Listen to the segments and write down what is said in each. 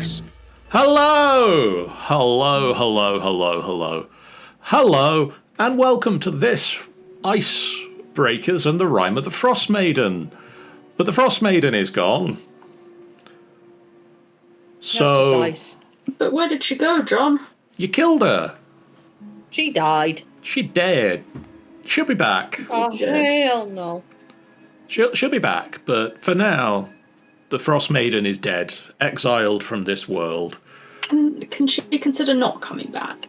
Yes. Hello! Hello, and welcome to this Icebreakers and the Rime of the Frostmaiden. But the Frostmaiden is gone. So... Nice. But where did she go, John? You killed her. She died. She dead. She'll be back. Oh, Yeah. hell no. She'll be back, but for now, the Frostmaiden is dead, exiled from this world. Can she consider not coming back?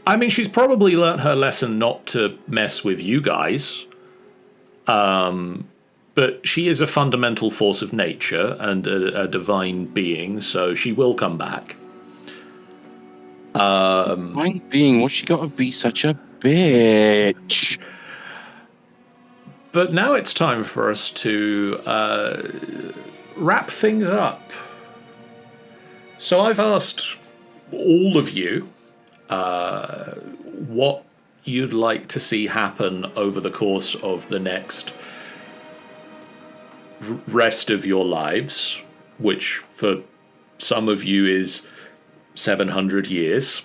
I mean, she's probably learnt her lesson not to mess with you guys. But she is a fundamental force of nature and a divine being, so she will come back. Divine being, what's she got to be such a bitch? But now it's time for us to wrap things up. So I've asked all of you what you'd like to see happen over the course of the next rest of your lives, which for some of you is 700 years.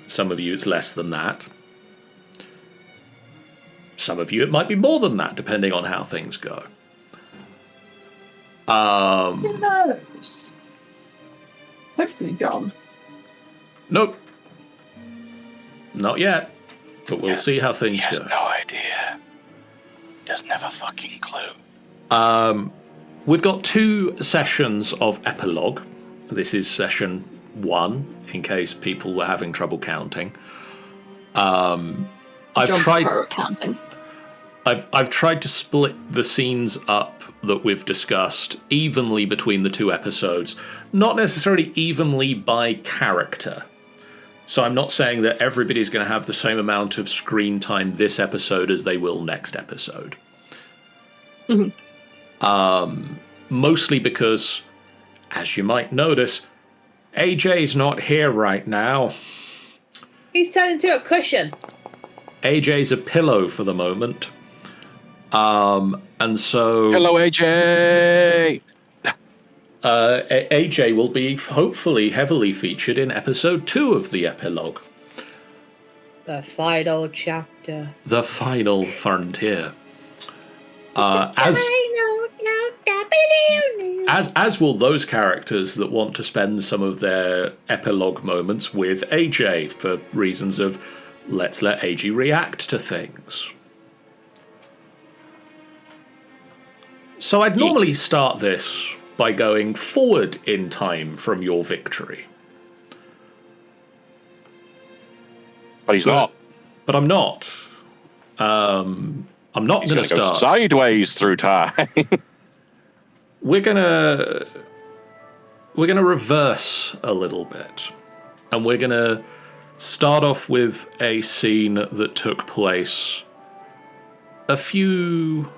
Some of you it's less than that. Some of you it might be more than that, depending on how things go. Who knows? Hopefully, John. Nope. Not yet. But we'll see how things He has go. no idea. Doesn't have a fucking clue. We've got 2 sessions of epilogue. This is session 1, in case people were having trouble counting. I've John's tried. pro at counting. I've tried to split the scenes up that we've discussed evenly between the 2 episodes, not necessarily evenly by character. So I'm not saying that everybody's going to have the same amount of screen time this episode as they will next episode. Mm-hmm. Mostly because, as you might notice, AJ's not here right now. He's turned into a cushion. AJ's a pillow for the moment. And so... Hello, AJ! AJ will be hopefully heavily featured in episode 2 of the epilogue. The final chapter. The final frontier. As will those characters that want to spend some of their epilogue moments with AJ for reasons of let's let AJ react to things. So I'd normally start this by going forward in time from your victory. But he's not. But I'm not. I'm not going to Go start. sideways through time. We're gonna reverse a little bit, and we're gonna start off with a scene that took place a few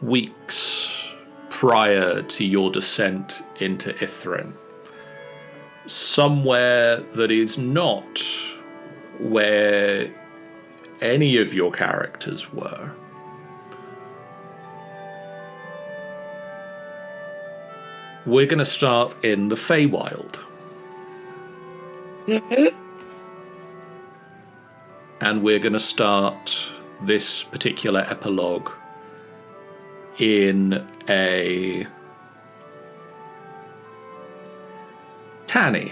weeks prior to your descent into Ythryn. Somewhere that is not where any of your characters were. We're going to start in the Feywild. And we're going to start this particular epilogue in a Tanny.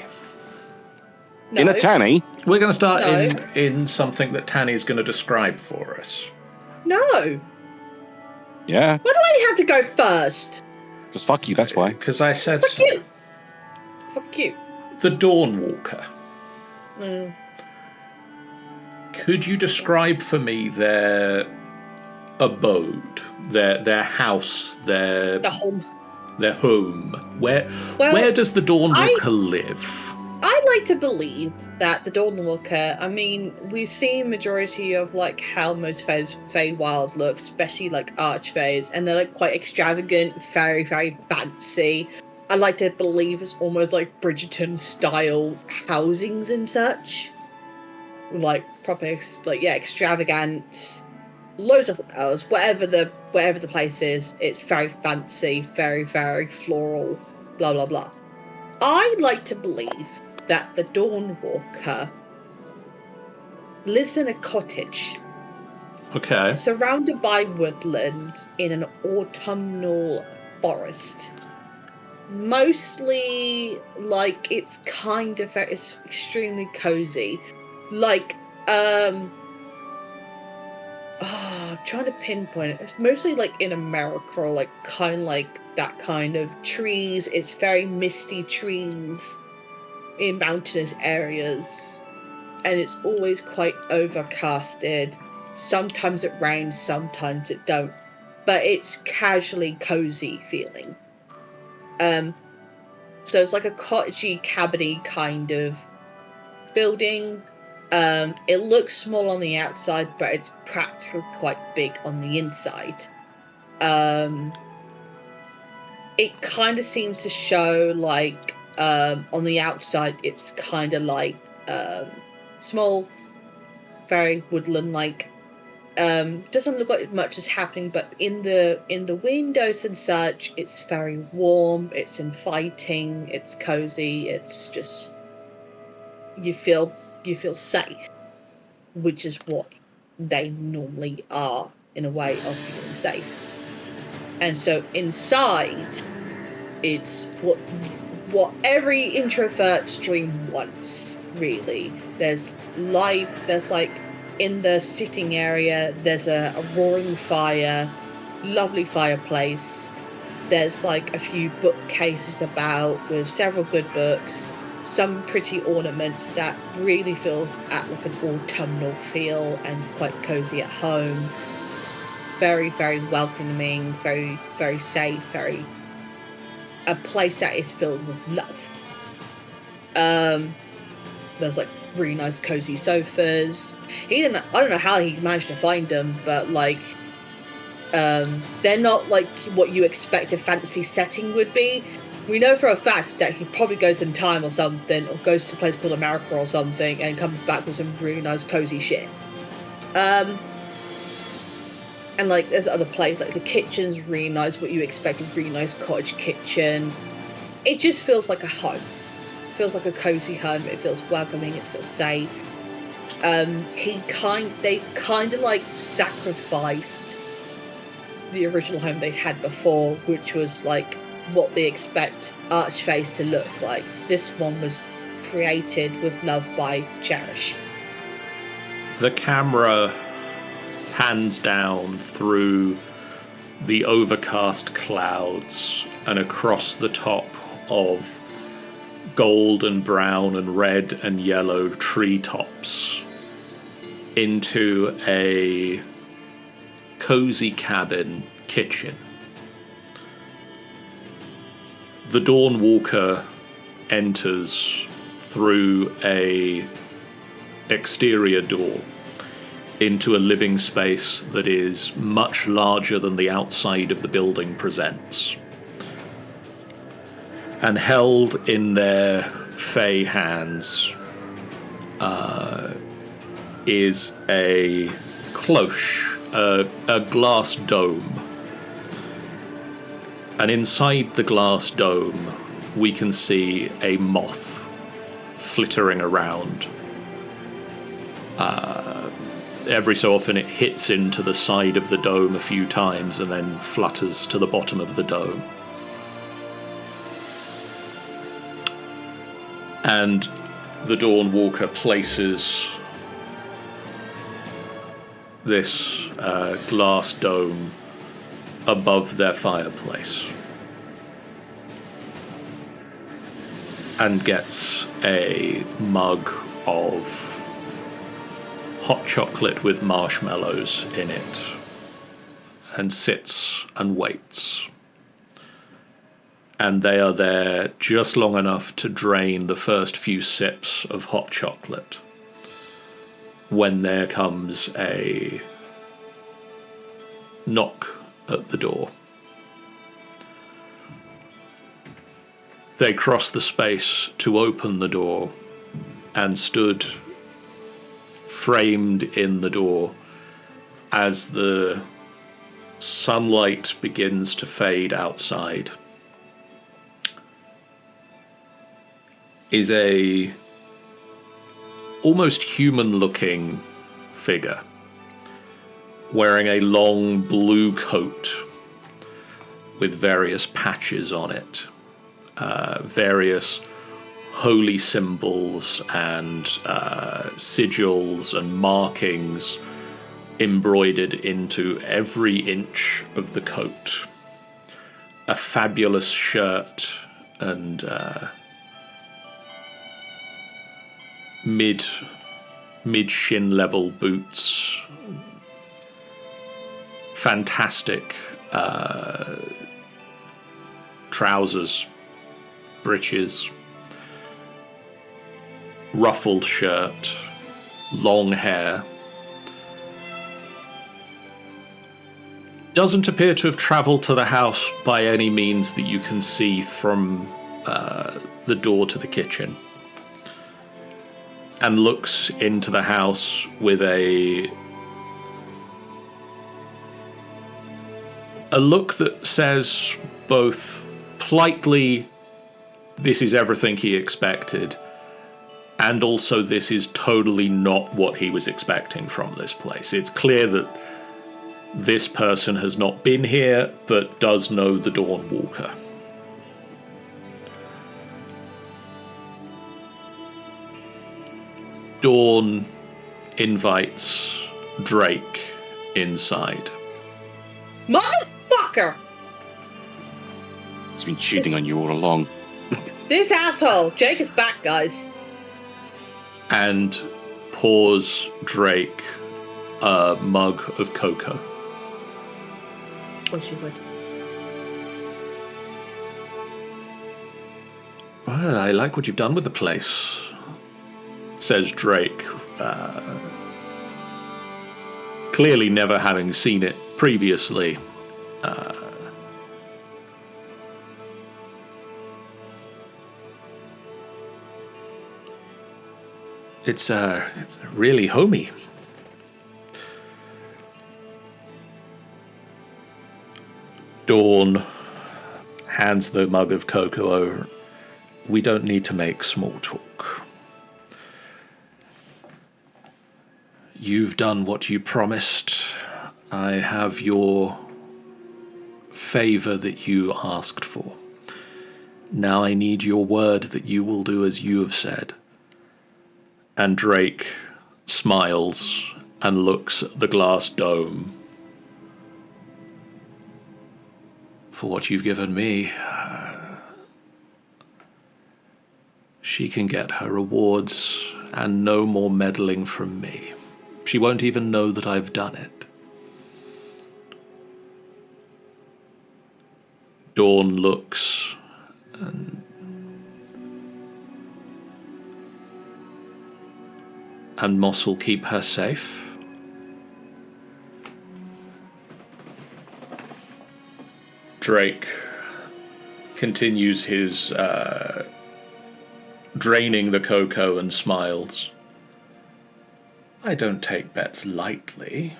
No. In a tanny? We're going to start No. in something that Tanny's going to describe for us. No. Yeah. Why do I have to go first? Because fuck you, that's why. Because I said Fuck so. you. Fuck you. The Dawnwalker. Mm. Could you describe for me their abode, their house, The home. their home? Where does the Dawnwalker live? I like to believe that the Dawnwalker, I mean, we've seen majority of like how most Feywild looks, especially like Archfays, and they're like quite extravagant, very, very fancy. I like to believe it's almost like Bridgerton style housings and such. Like proper, like, yeah, extravagant loads of flowers. Whatever the place is, it's very fancy, very, very floral, blah blah blah. I like to believe that the Dawnwalker lives in a cottage. Okay. Surrounded by woodland in an autumnal forest. Mostly, like, it's extremely cozy. Like, I'm trying to pinpoint it. It's mostly, like, in America, or, like, kind of like that kind of trees. It's very misty trees in mountainous areas. And it's always quite overcasted. Sometimes it rains, sometimes it don't. But it's casually cozy feeling. So it's like a cottagey, cabiny kind of building. It looks small on the outside, but it's practically quite big on the inside. It kind of seems to show, like, on the outside, it's kind of like small, very woodland-like. Doesn't look like much is happening, but in the windows and such, it's very warm, it's inviting, it's cozy, it's just you feel safe, which is what they normally are in a way of feeling safe. And so inside, it's what every introvert's dream wants, really. There's like in the sitting area, there's a roaring fire, lovely fireplace. There's like a few bookcases about with several good books, some pretty ornaments that really feels at like an autumnal feel and quite cozy at home. Very, very welcoming, very, very safe, very a place that is filled with love. There's like really nice cozy sofas. I don't know how he managed to find them, but like they're not like what you expect a fancy setting would be. We know for a fact that he probably goes in time or something, or goes to a place called America or something, and comes back with some really nice cozy shit. And like there's other places, like the kitchen's really nice, what you expect, a really nice cottage kitchen. It just feels like a home. It feels like a cozy home. It feels welcoming. It feels safe. They kind of like sacrificed the original home they had before, which was like what they expect Archface to look like. This one was created with love by Cherish. The camera pans down through the overcast clouds and across the top of gold and brown and red and yellow treetops into a cozy cabin kitchen. The Dawnwalker enters through a exterior door into a living space that is much larger than the outside of the building presents. And held in their fey hands is a cloche, a glass dome. And inside the glass dome, we can see a moth flittering around. Every so often it hits into the side of the dome a few times and then flutters to the bottom of the dome. And the Dawnwalker places this glass dome above their fireplace and gets a mug of hot chocolate with marshmallows in it and sits and waits. And they are there just long enough to drain the first few sips of hot chocolate when there comes a knock at the door. They crossed the space to open the door, and stood framed in the door as the sunlight begins to fade outside is a almost human-looking figure wearing a long blue coat with various patches on it, various holy symbols and sigils and markings embroidered into every inch of the coat. A fabulous shirt and mid shin level boots. Fantastic trousers, breeches, ruffled shirt, long hair. Doesn't appear to have travelled to the house by any means that you can see from the door to the kitchen. And looks into the house with a look that says both politely, this is everything he expected, and also this is totally not what he was expecting from this place. It's clear that this person has not been here, but does know the Dawnwalker. Dawn invites Drake inside. Motherfucker! He's been cheating on you all along. This asshole! Jake is back, guys. And pours Drake a mug of cocoa. Of course you would. Well, I like what you've done with the place, says Drake, clearly never having seen it previously. It's really homey. Dawn hands the mug of cocoa over. We don't need to make small talk. You've done what you promised. I have your favor that you asked for. Now I need your word that you will do as you have said. And Drake smiles and looks at the glass dome. For what you've given me, she can get her rewards and no more meddling from me. She won't even know that I've done it. Dawn looks and Moss will keep her safe. Drake continues his draining the cocoa and smiles. I don't take bets lightly.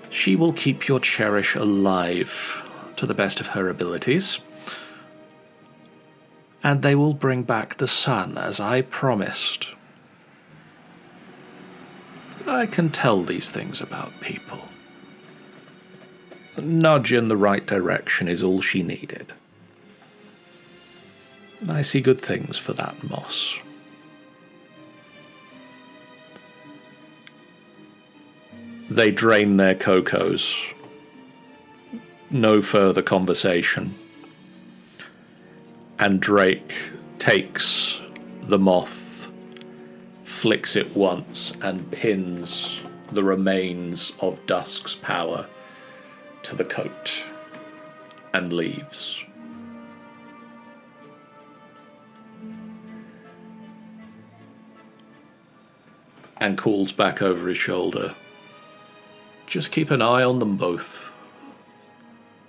She will keep your Cherish alive to the best of her abilities. And they will bring back the sun, as I promised. I can tell these things about people. A nudge in the right direction is all she needed. I see good things for that, Moss. They drain their cocos. No further conversation. And Drake takes the moth, flicks it once, and pins the remains of Dusk's power to the coat and leaves. And calls back over his shoulder. Just keep an eye on them both.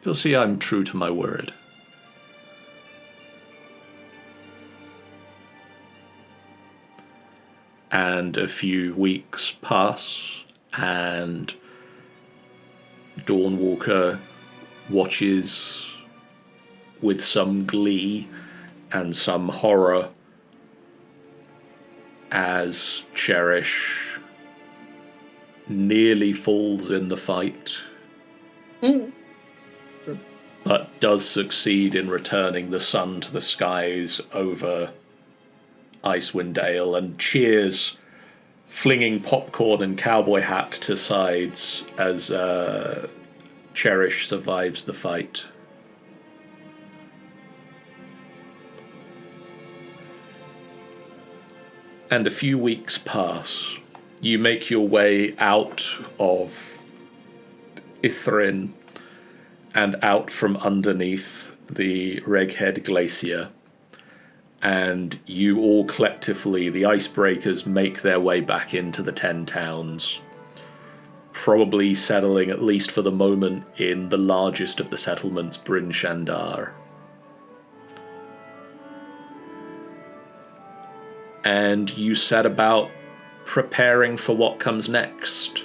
You'll see I'm true to my word. And a few weeks pass, and Dawnwalker watches with some glee and some horror as Cherish nearly falls in the fight, but does succeed in returning the sun to the skies over Icewind Dale, and cheers, flinging popcorn and cowboy hat to sides as Cherish survives the fight. And a few weeks pass. You make your way out of Ythryn and out from underneath the Reghead Glacier, and you all collectively, the icebreakers, make their way back into the 10 towns, probably settling, at least for the moment, in the largest of the settlements, Bryn Shandar. And you set about preparing for what comes next,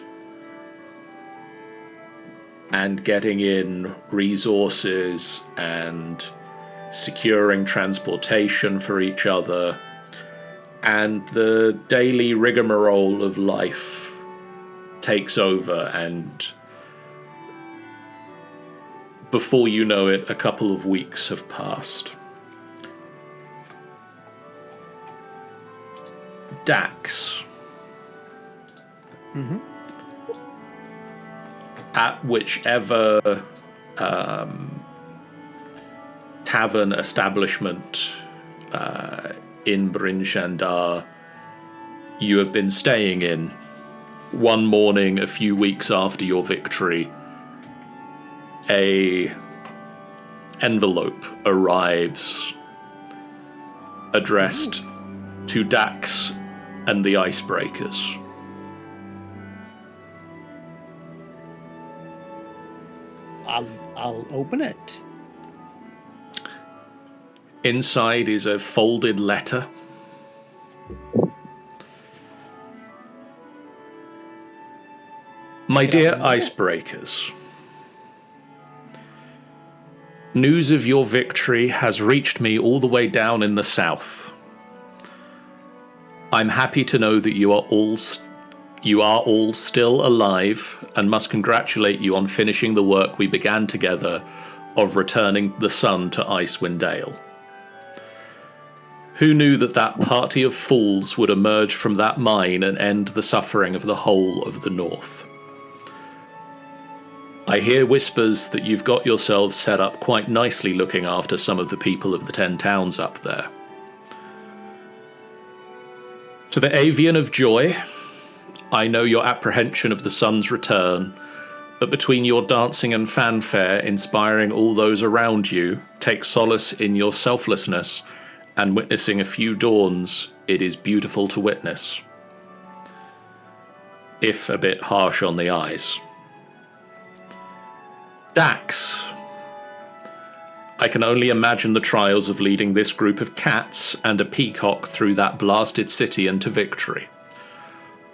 and getting in resources and securing transportation for each other, and the daily rigmarole of life takes over, and before you know it, a couple of weeks have passed. Dax. Mm-hmm. At whichever tavern establishment in Bryn Shandar you have been staying in, one morning a few weeks after your victory, a envelope arrives addressed to Dax and the Icebreakers. I'll open it. Inside is a folded letter. My dear Icebreakers, news of your victory has reached me all the way down in the south. I'm happy to know that you are all still alive, and must congratulate you on finishing the work we began together of returning the sun to Icewind Dale. Who knew that that party of fools would emerge from that mine and end the suffering of the whole of the North? I hear whispers that you've got yourselves set up quite nicely looking after some of the people of the 10 towns up there. To the Avian of Joy, I know your apprehension of the sun's return, but between your dancing and fanfare inspiring all those around you, take solace in your selflessness, and witnessing a few dawns, it is beautiful to witness, if a bit harsh on the eyes. Dax, I can only imagine the trials of leading this group of cats and a peacock through that blasted city and to victory.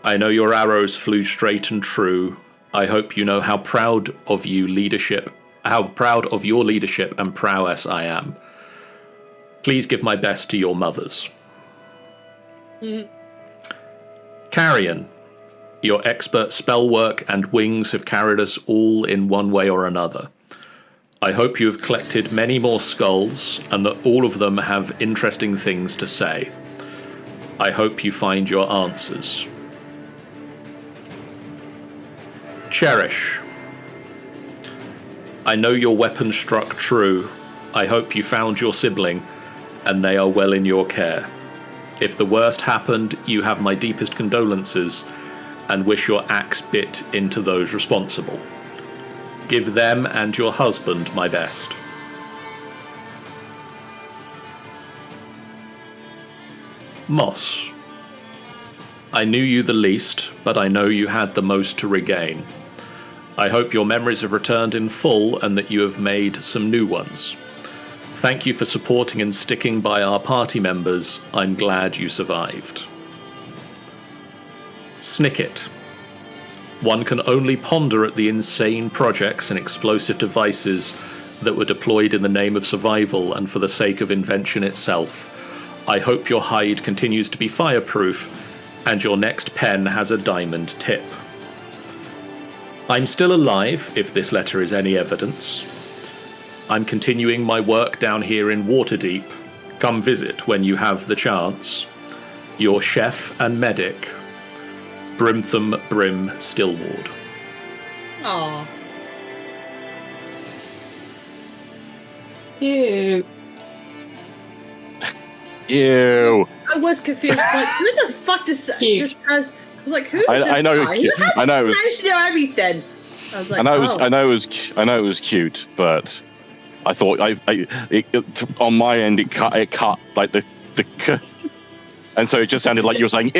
I know your arrows flew straight and true. I hope you know how proud of your leadership and prowess I am. Please give my best to your mothers. Carrion, your expert spell work and wings have carried us all in one way or another. I hope you have collected many more skulls, and that all of them have interesting things to say. I hope you find your answers. Cherish, I know your weapon struck true. I hope you found your sibling, and they are well in your care. If the worst happened, you have my deepest condolences, and wish your axe bit into those responsible. Give them and your husband my best. Moss, I knew you the least, but I know you had the most to regain. I hope your memories have returned in full and that you have made some new ones. Thank you for supporting and sticking by our party members. I'm glad you survived. Snikkit, One can only ponder at the insane projects and explosive devices that were deployed in the name of survival and for the sake of invention itself. I hope your hide continues to be fireproof and your next pen has a diamond tip. I'm still alive, if this letter is any evidence. I'm continuing my work down here in Waterdeep. Come visit when you have the chance. Your chef and medic, Brimtham Brim Stillward. Aww. Ew. Ew. I was confused. Like, who the fuck does this person? I was like, who is this I know guy? it's cute. I know. Managed to know everything. I was like, I know oh. it was cute, but I thought on my end it cut like the and so it just sounded like you were saying ew.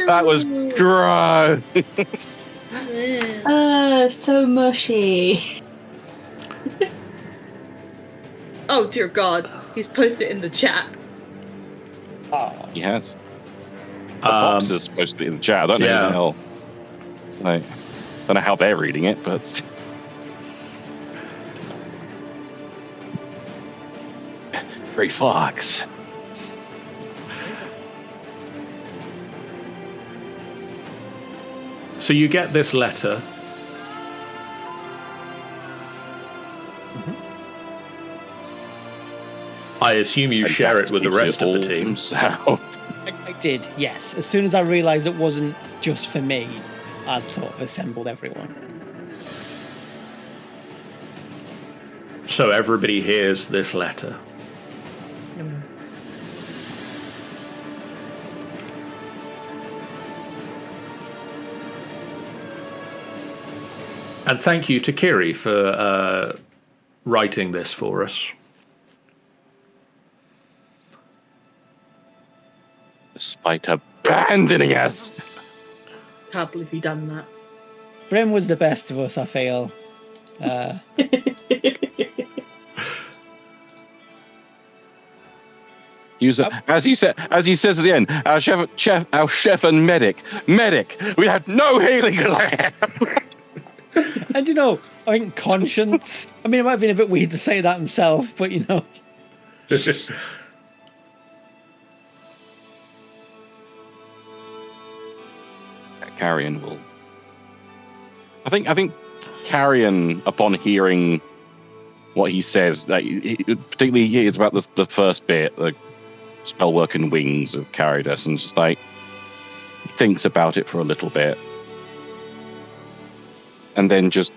That was gross. So mushy. Oh dear God, he's posted it in the chat. Oh. He has. The Fox is posted it in the chat. I don't know who the hell. So, I don't know how they're reading it, but Great Fox. So you get this letter. I assume you share it with the rest of the team. I did, yes. As soon as I realised it wasn't just for me, I sort of assembled everyone. So everybody hears this letter. And thank you to Kiri for writing this for us. Despite abandoning us. Can't believe he done that. Brim was the best of us, I feel. As he says at the end, our chef and medic. We had no healing gland. And you know, I think conscience. I mean, it might have been a bit weird to say that himself, but you know. Carrion will. I think Carrion, upon hearing what he says, particularly it's about the first bit, the spell work and wings of Caridas, and just like he thinks about it for a little bit, and then just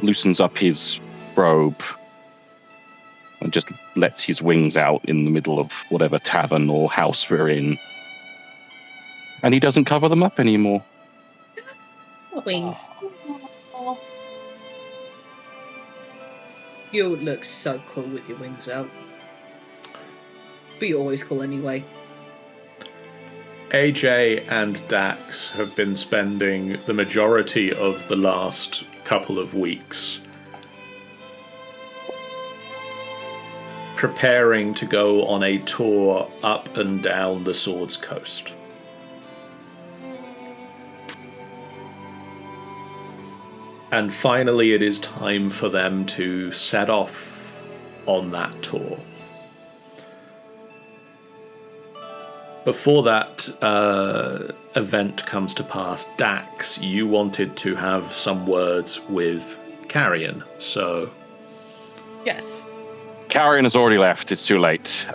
loosens up his robe and just lets his wings out in the middle of whatever tavern or house we're in, and he doesn't cover them up anymore. Wings. You would look so cool with your wings out. But you're always cool anyway. AJ and Dax have been spending the majority of the last couple of weeks preparing to go on a tour up and down the Swords Coast. And finally, it is time for them to set off on that tour. Before that event comes to pass, Dax, you wanted to have some words with Carrion, so... Yes. Carrion has already left. It's too late.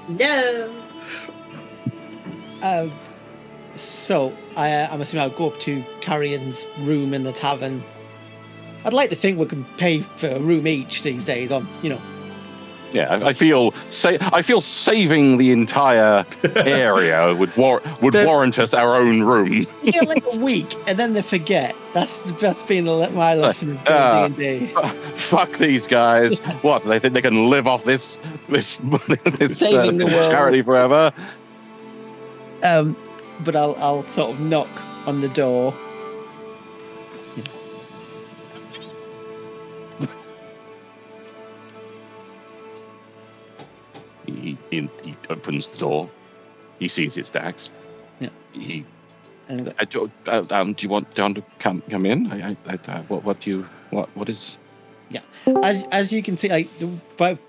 No. So, I'm assuming I'll go up to Carrion's room in the tavern. I'd like to think we can pay for a room each these days, you know. Yeah, I feel saving the entire area would warrant us our own room. You get like a week, and then they forget. That's been my lesson of D&D. Fuck these guys. What, they think they can live off this Saving the world. charity forever? But I'll sort of knock on the door. He opens the door. He sees it's Dax. Yeah. He. And Do you want John to come in? What is? yeah, as you can see, like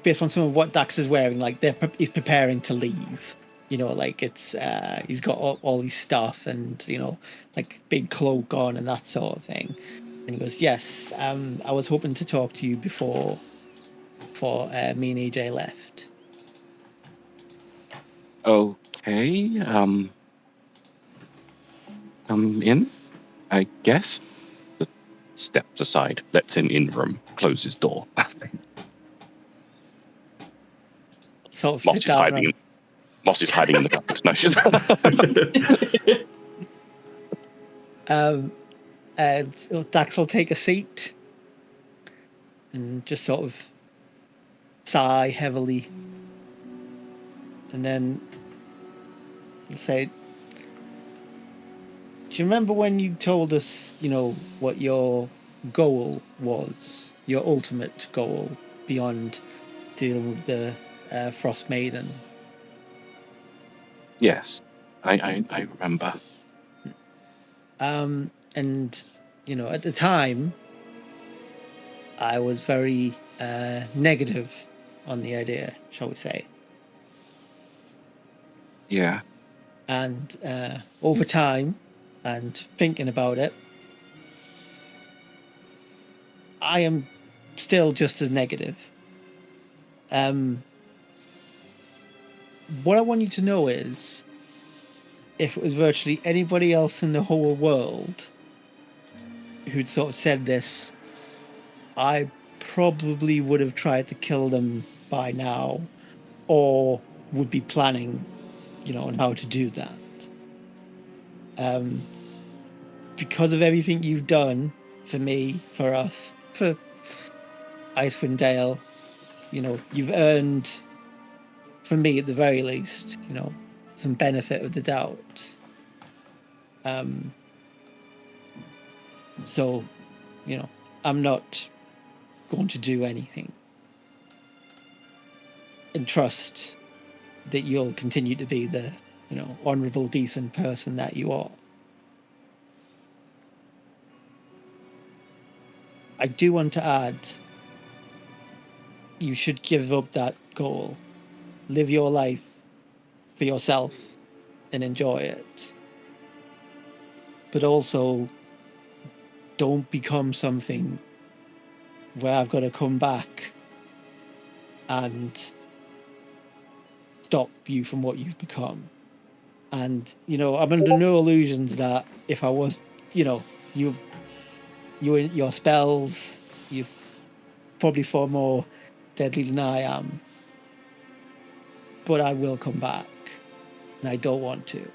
based on some of what Dax is wearing, like he's preparing to leave. You know, like it's he's got all his stuff and like big cloak on and that sort of thing. And he goes, "Yes, I was hoping to talk to you before me and AJ left." Okay. Come in, I guess. Steps aside, lets him in room, closes door. Sort of Moss sit is down. hiding. Moss is hiding in the cupboard. No, she's. And Dax will take a seat and just sort of sigh heavily, and then say, "Do you remember when you told us, what your goal was, your ultimate goal beyond dealing with the Frostmaiden?" Yes, I remember. And at the time, I was very negative on the idea, shall we say. Yeah. And over time, and thinking about it, I am still just as negative. What I want you to know is, if it was virtually anybody else in the whole world who'd sort of said this, I probably would have tried to kill them by now, or would be planning, on how to do that. Because of everything you've done for me, for us, for Icewind Dale, you've earned, for me at the very least, some benefit of the doubt. So, I'm not going to do anything. And trust that you'll continue to be the, honourable, decent person that you are. I do want to add, you should give up that goal. Live your life for yourself and enjoy it. But also, don't become something where I've got to come back and stop you from what you've become. And, I'm under no illusions that if I was, your spells, you're probably far more deadly than I am. But I will come back, and I don't want to.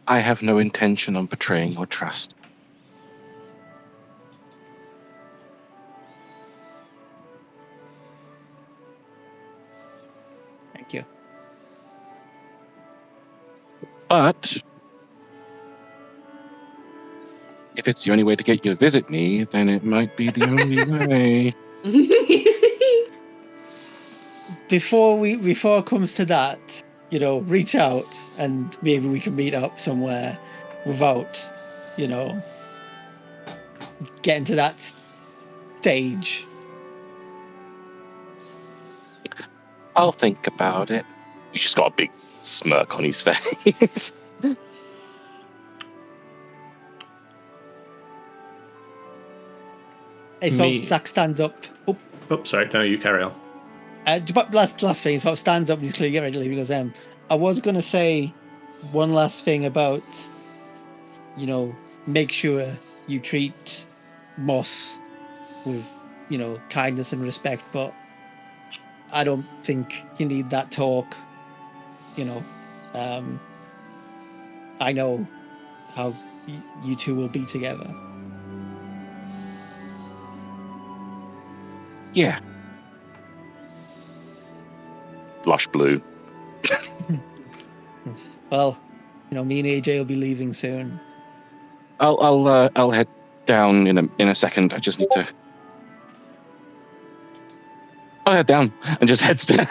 I have no intention of betraying your trust. Thank you. But if it's the only way to get you to visit me, then it might be the only way. Before it comes to that, reach out and maybe we can meet up somewhere without, getting to that stage. I'll think about it. He's just got a big smirk on his face. Hey, so Zach stands up. Oh, sorry. No, you carry on. But last thing, so stands up and he's clearly getting ready to leave. He goes, I was going to say one last thing about, make sure you treat Moss with, kindness and respect, but I don't think you need that talk. I know how you two will be together. Yeah. Blush blue. Well, me and AJ will be leaving soon. I'll head down in a second. I just need to. I'll head down and just heads down.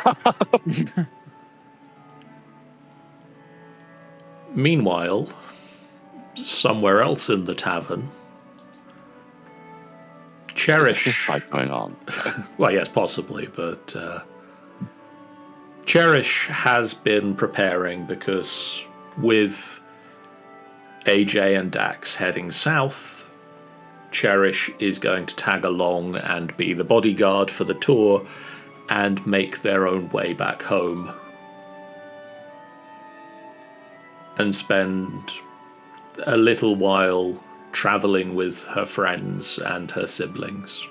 Meanwhile, somewhere else in the tavern, Cherish. There's a fight going on. Well, yes, possibly, but Cherish has been preparing because with AJ and Dax heading south, Cherish is going to tag along and be the bodyguard for the tour and make their own way back home and spend a little while traveling with her friends and her siblings.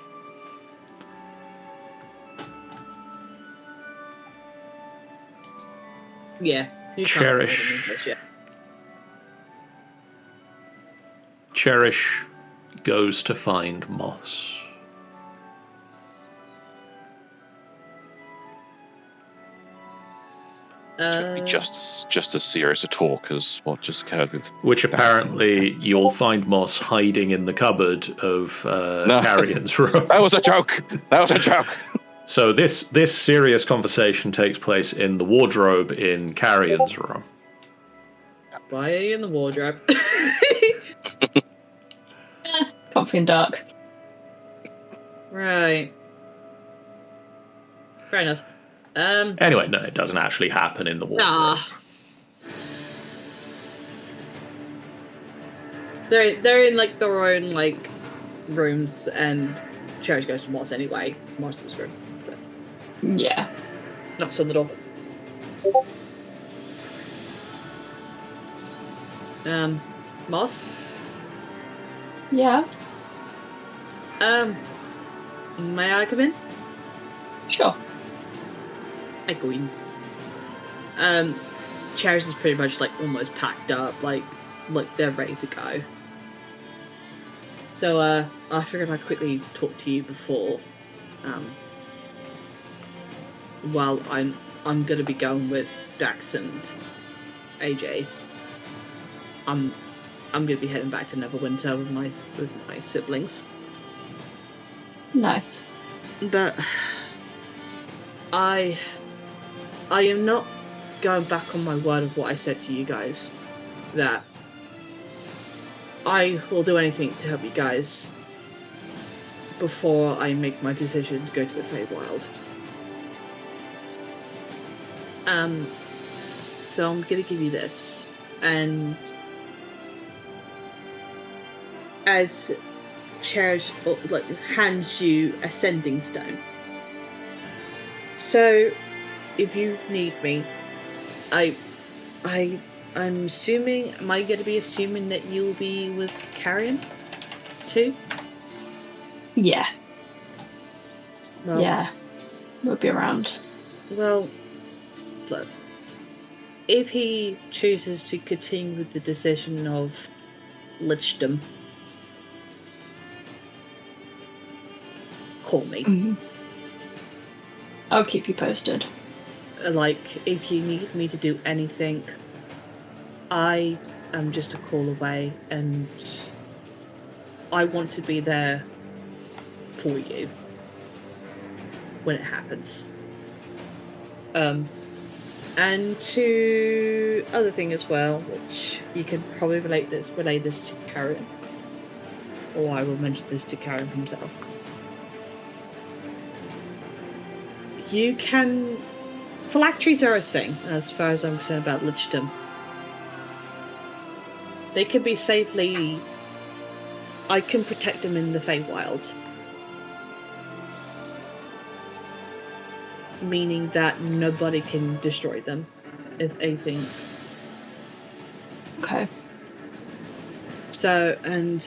Yeah. You can't Cherish. avoid this yet. Cherish goes to find Moss. Just as serious a talk as what just occurred with. Which apparently you'll find Moss hiding in the cupboard of Carrion's room. That was a joke. That was a joke. So this serious conversation takes place in the wardrobe in Carrion's room. Why are you in the wardrobe? Comfy and dark. Right. Fair enough. Anyway, no, it doesn't actually happen in the wardrobe. Nah. They're in like their own like rooms, and Cherish goes to Moss anyway. Moss's room. So. Yeah. Knocks on the door. Moss? Yeah. May I come in? Sure. I go in. Cherish is pretty much like almost packed up, like they're ready to go. So I figured I'd quickly talk to you before. While I'm gonna be going with Dax and AJ. I'm gonna be heading back to Neverwinter with my siblings. Nice. But I am not going back on my word of what I said to you guys. That I will do anything to help you guys before I make my decision to go to the Feywild. So I'm gonna give you this, and as Cherish hands you a sending stone. So, if you need me, I'm assuming. Am I going to be assuming that you'll be with Carrion too? Yeah. Well, Yeah. We'll be around. Well, look. If he chooses to continue with the decision of lichdom, call me. Mm-hmm. I'll keep you posted. If you need me to do anything, I am just a call away, and I want to be there for you when it happens. And to other thing as well, which you can probably relay this to Carrion, or I will mention this to Carrion himself. You can... Phylacteries are a thing, as far as I'm concerned about lichdom. They can be safely... I can protect them in the Feywild. Meaning that nobody can destroy them, if anything. Okay. So, and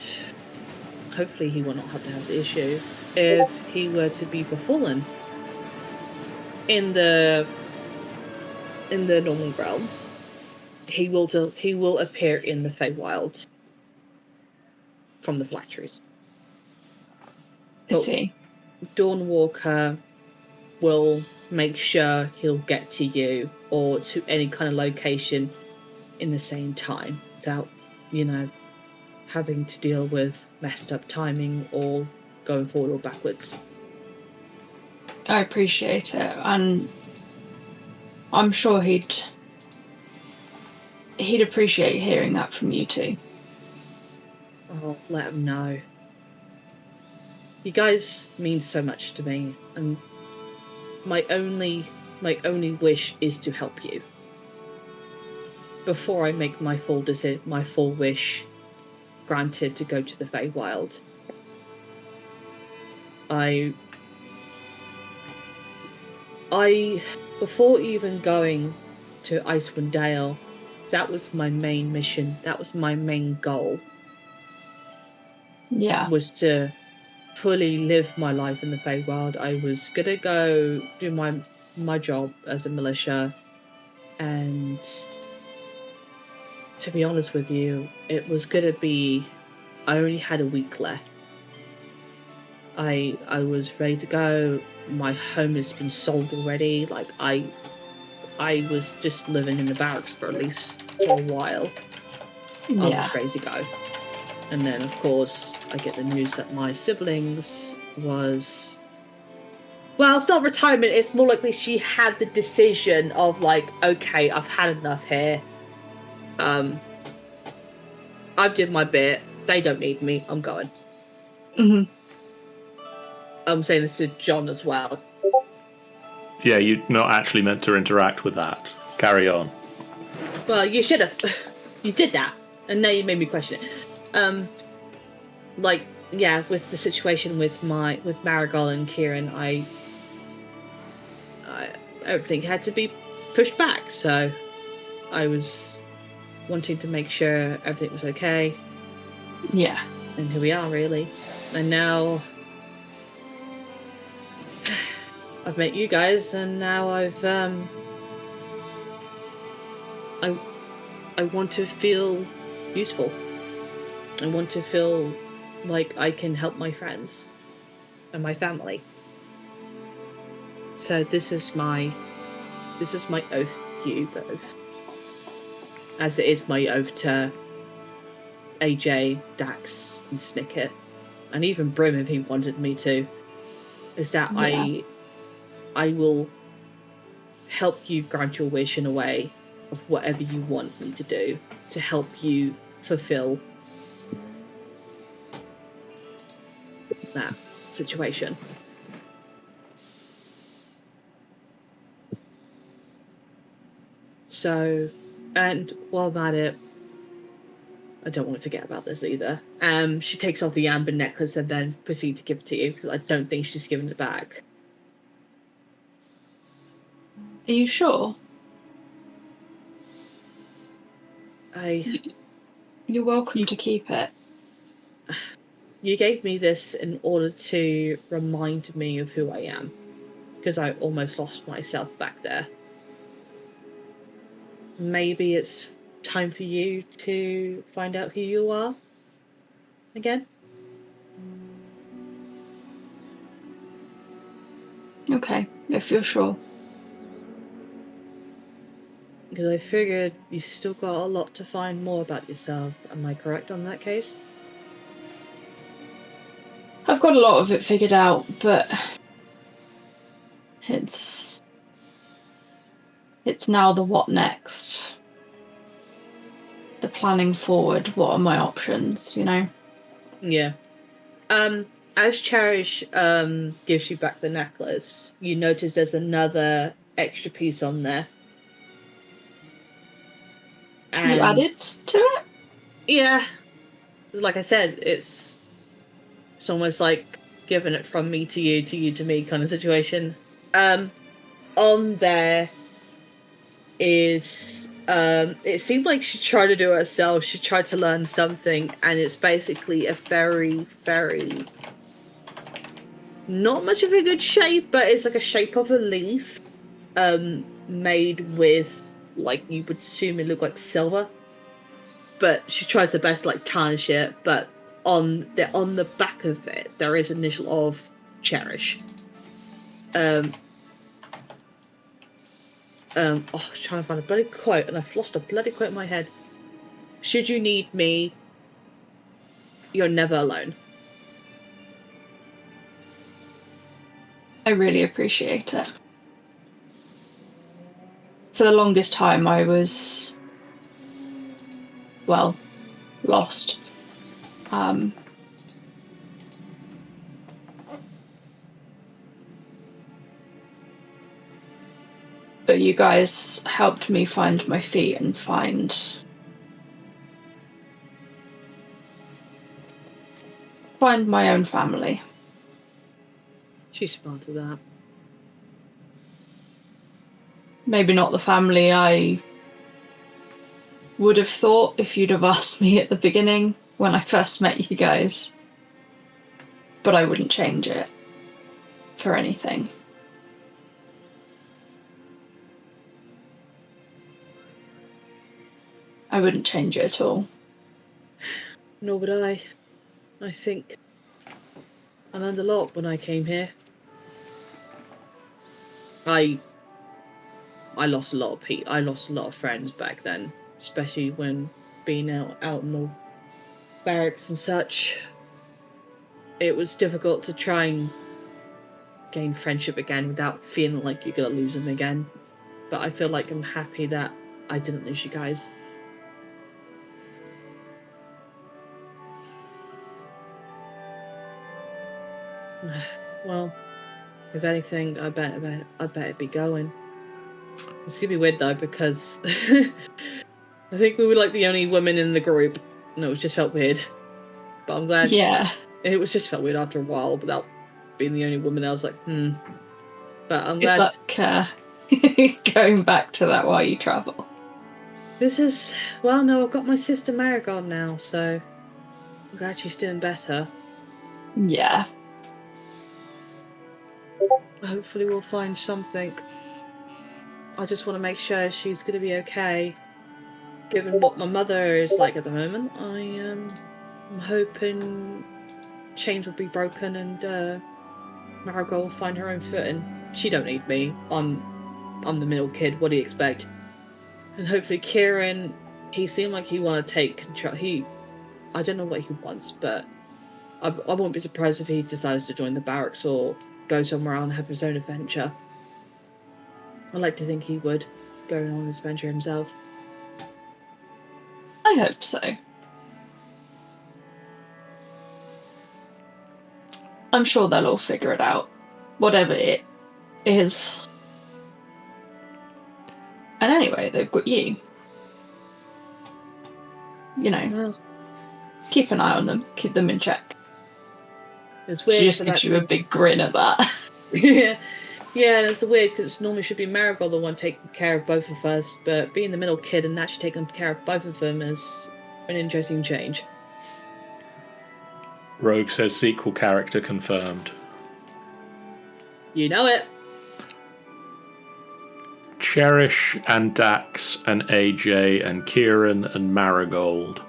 hopefully he will not have to have the issue. If he were to be befallen in the normal realm, he will appear in the Feywild from the phylacteries. I see. Dawnwalker will make sure he'll get to you or to any kind of location in the same time without, having to deal with messed up timing or going forward or backwards. I appreciate it, and I'm sure he'd appreciate hearing that from you too. I'll let him know. You guys mean so much to me, and my only wish is to help you. Before I make my full wish granted to go to the Feywild, before even going to Icewind Dale, that was my main mission. That was my main goal. Yeah. Was to fully live my life in the Feywild. I was gonna go do my job as a militia, and to be honest with you, it was gonna be. I only had a week left. I was ready to go. My home has been sold already. Like I was just living in the barracks for at least for a while. I was ready to go. And then, of course, I get the news that my siblings was... Well, it's not retirement. It's more likely she had the decision of, like, okay, I've had enough here. I've did my bit. They don't need me. I'm going. Mm-hmm. I'm saying this to John as well. Yeah, you're not actually meant to interact with that. Carry on. Well, you should have. You did that. And now you made me question it. Like, yeah, with the situation with Marigold and Kieran, I everything had to be pushed back, so I was wanting to make sure everything was okay. Yeah. And here we are, really. And now I've met you guys, and now I've I want to feel useful. I want to feel like I can help my friends and my family. So this is my oath to you both. As it is my oath to AJ, Dax, and Snikkit, and even Brim if he wanted me to, is that I will help you grant your wish in a way of whatever you want me to do to help you fulfill that situation. So, and while I'm at it, I don't want to forget about this either. She takes off the amber necklace and then proceeds to give it to you. I don't think she's given it back. Are you sure? You're welcome to keep it. You gave me this in order to remind me of who I am, because I almost lost myself back there. Maybe it's time for you to find out who you are again. Okay, if you're sure. Because I figured you still got a lot to find more about yourself. Am I correct on that case? I've got a lot of it figured out, but it's now the what next. The planning forward. What are my options, you know? Yeah. As Cherish gives you back the necklace, you notice there's another extra piece on there. And you added to it? Yeah. Like I said, it's almost like giving it from me to you to me kind of situation. On there is it seemed like she tried to do it herself. She tried to learn something, and it's basically a very, very not much of a good shape, but it's like a shape of a leaf, made with, like, you would assume it looked like silver. But she tries her best to, like, tarnish it, but on the back of it there is an initial of Cherish. I was trying to find a bloody quote and I've lost a bloody quote in my head. Should you need me, you're never alone. I really appreciate it. For the longest time, I was, well, lost. But you guys helped me find my feet and find my own family. She's smart at that. Maybe not the family I would have thought if you'd have asked me at the beginning when I first met you guys. But I wouldn't change it for anything. I wouldn't change it at all. Nor would I. I think I learned a lot when I came here. I lost a lot of I lost a lot of friends back then, especially when being out in the barracks and such. It was difficult to try and gain friendship again without feeling like you're gonna lose them again. But I feel like I'm happy that I didn't lose you guys. Well, if anything, I better be going. It's gonna be weird though, because I think we were like the only women in the group. No, it just felt weird. But I'm glad. Yeah. It was just felt weird after a while without being the only woman. I was like, But I'm glad. Good luck going back to that while you travel. No, I've got my sister Marigold now, so I'm glad she's doing better. Yeah. Hopefully we'll find something. I just want to make sure she's going to be okay. Given what my mother is like at the moment, I'm hoping chains will be broken and Marigold will find her own footing. She don't need me. I'm the middle kid. What do you expect? And hopefully Kieran, he seemed like he want to take control. I don't know what he wants, but I won't be surprised if he decides to join the barracks or go somewhere else and have his own adventure. I like to think he would, going on his adventure himself. I hope so. I'm sure they'll all figure it out, whatever it is. And anyway, they've got you. You know, Well, keep an eye on them, keep them in check. it's weird. She just gives you a big grin at that. Yeah, and it's weird because normally should be Marigold the one taking care of both of us, but being the middle kid and actually taking care of both of them is an interesting change. Rogue says sequel character confirmed. You know it. Cherish and Dax and AJ and Kieran and Marigold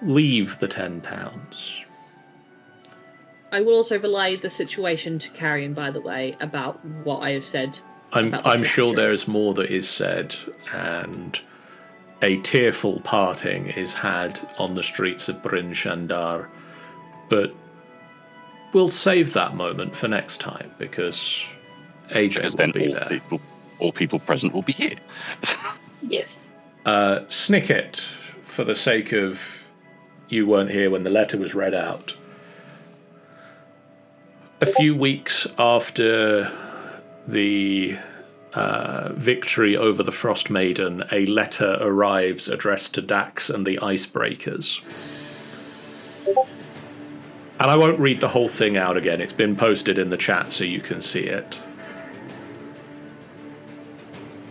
leave the 10 towns. I will also relay the situation to Carrion, by the way, about what I have said. I'm sure there is more that is said, and a tearful parting is had on the streets of Bryn Shandar, but we'll save that moment for next time because AJ will be there. All people present will be here. Yes. Snikkit, for the sake of you weren't here when the letter was read out, a few weeks after the victory over the Frostmaiden, a letter arrives addressed to Dax and the Icebreakers. And I won't read the whole thing out again. It's been posted in the chat so you can see it.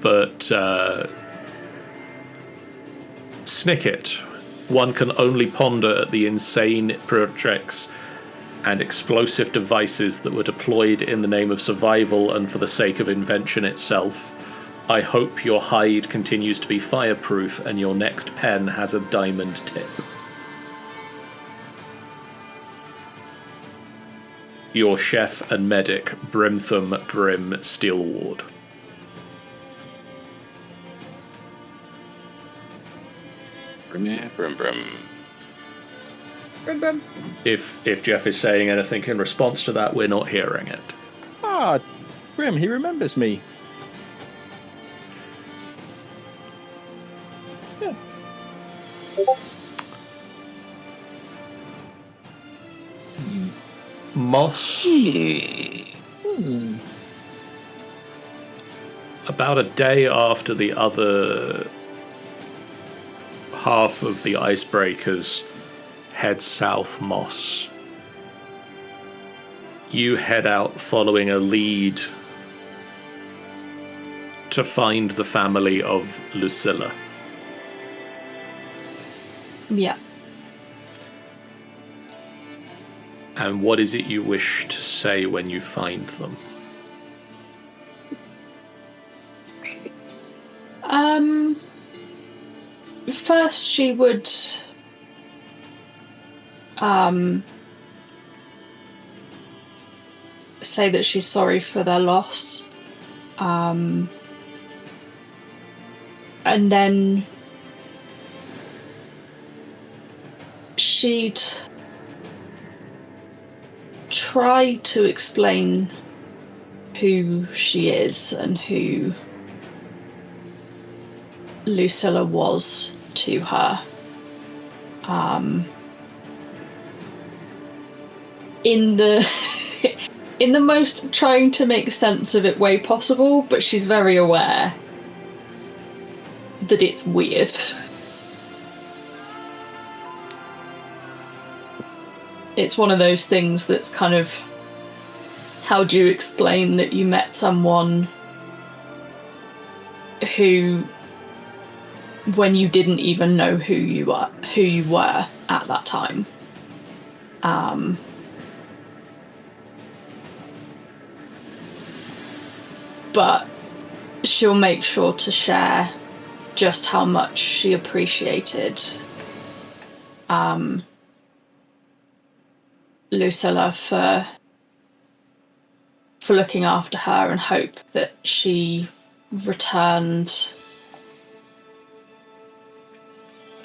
But Snikkit, one can only ponder at the insane projects and explosive devices that were deployed in the name of survival and for the sake of invention itself. I hope your hide continues to be fireproof and your next pen has a diamond tip. Your chef and medic, Brimtham Brim Steelward. Brim. Rim. If Jeff is saying anything in response to that, we're not hearing it. Ah, Grim, he remembers me. Yeah. Moss, about a day after the other half of the icebreakers head south, Moss, you head out following a lead to find the family of Lucilla. Yeah. And what is it you wish to say when you find them? First she would say that she's sorry for their loss. And then she'd try to explain who she is and who Lucilla was to her. In the in the most trying to make sense of it way possible, but she's very aware that it's weird. It's one of those things that's kind of, how do you explain that you met someone who, when you didn't even know who you were at that time? But she'll make sure to share just how much she appreciated Lucilla for looking after her, and hope that she returned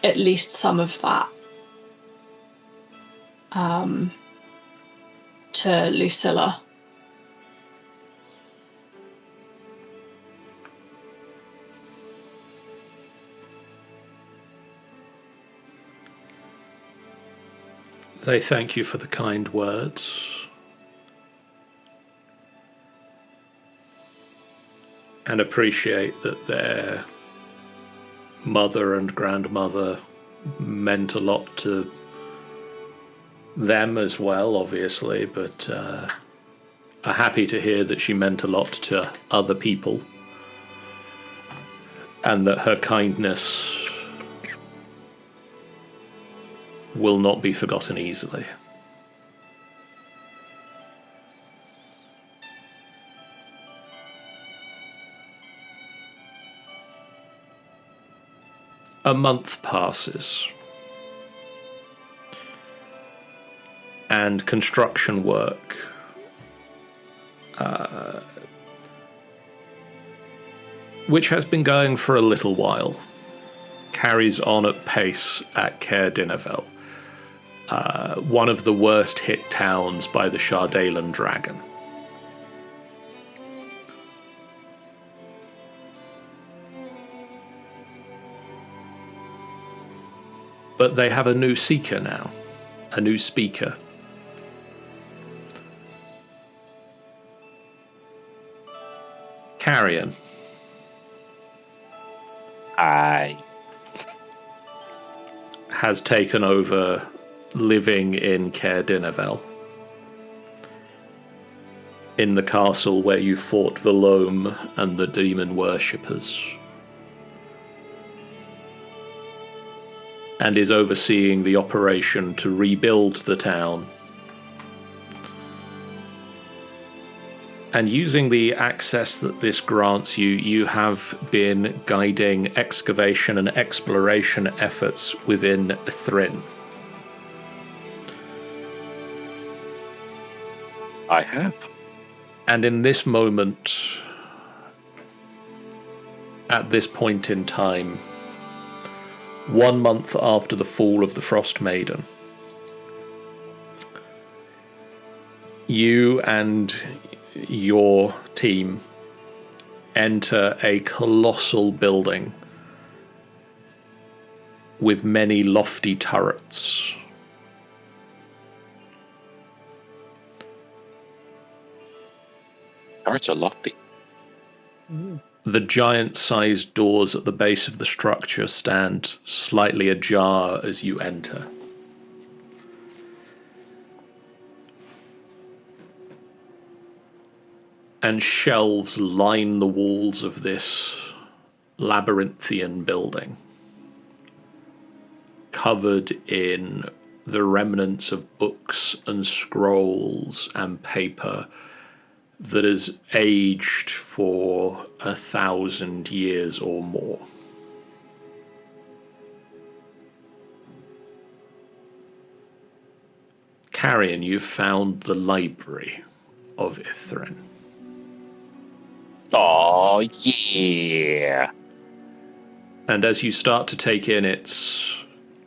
at least some of that to Lucilla. They thank you for the kind words. And appreciate that their mother and grandmother meant a lot to them as well, obviously, but are happy to hear that she meant a lot to other people, and that her kindness will not be forgotten easily. A month passes, and construction work which has been going for a little while carries on at pace at Carrion, one of the worst hit towns by the Shardalen dragon. But they have a new seeker now, a new speaker. Carrion. Aye. Has taken over living in Carrion, in the castle where you fought Valome and the demon worshippers, and is overseeing the operation to rebuild the town. And using the access that this grants you, you have been guiding excavation and exploration efforts within Ythryn. I have. And in this moment, at this point in time, 1 month after the fall of the Frostmaiden, You and your team enter a colossal building with many lofty turrets. Turrets are lofty. The giant-sized doors at the base of the structure stand slightly ajar as you enter. And shelves line the walls of this labyrinthian building, covered in the remnants of books and scrolls and paper that has aged for 1,000 years or more. Carrion, you've found the library of Ythryn. Oh, yeah. And as you start to take in its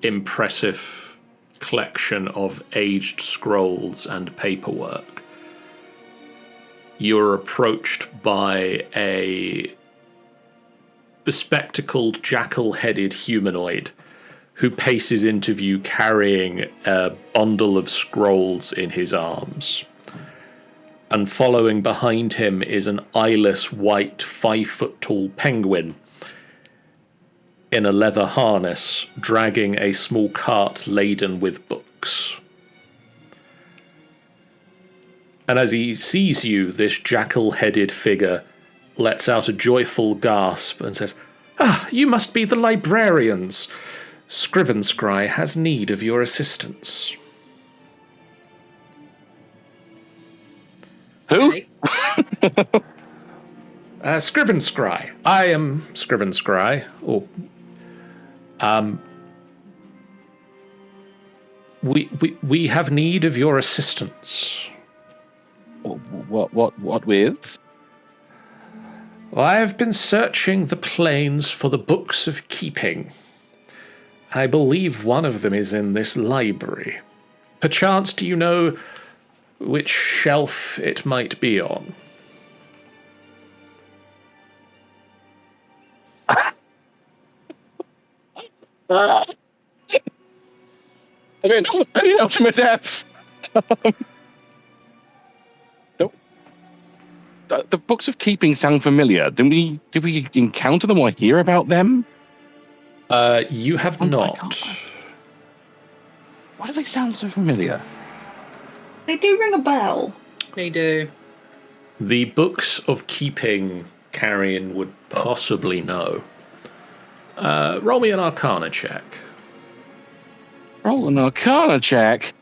impressive collection of aged scrolls and paperwork, you're approached by a bespectacled, jackal-headed humanoid who paces into view carrying a bundle of scrolls in his arms. And following behind him is an eyeless, white, 5-foot-tall penguin in a leather harness, dragging a small cart laden with books. And as he sees you, this jackal-headed figure lets out a joyful gasp and says, "Ah, you must be the librarians. Scrivenscry has need of your assistance." Who? Okay. Scrivenscry. I am Scrivenscry. We have need of your assistance. What with? Well, I have been searching the plains for the books of keeping. I believe one of them is in this library. Perchance, do you know which shelf it might be on? I don't know to my death. The books of keeping sound familiar. Did we encounter them or hear about them? You have not. Why do they sound so familiar? They do ring a bell. They do. The books of keeping, Carrion would possibly know. Roll me an Arcana check. Roll an Arcana check?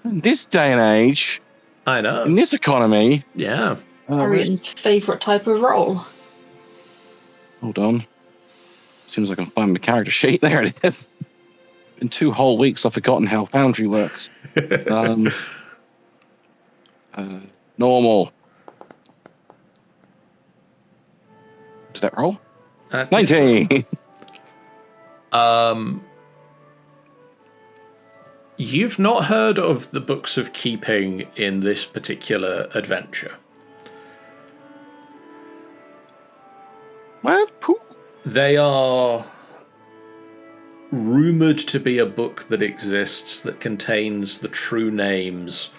In this day and age, I know. in this economy. Yeah. Carrion's favourite type of roll. Hold on. As soon as I can find my character sheet, there it is. In 2 whole weeks, I've forgotten how Foundry works. Normal. Did that roll? 19. You've not heard of the books of keeping in this particular adventure. Well, pooh. They are rumoured to be a book that exists that contains the true names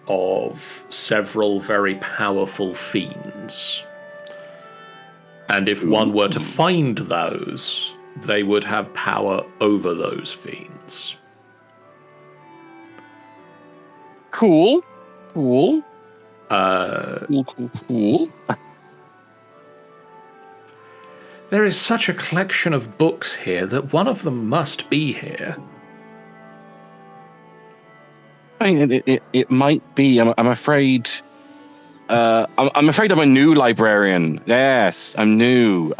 of several very powerful fiends. And if one were to find those, they would have power over those fiends. Cool. Uh, Cool. There is such a collection of books here that one of them must be here. I mean, it might be. I'm afraid. I'm afraid I'm a new librarian. Yes, I'm new.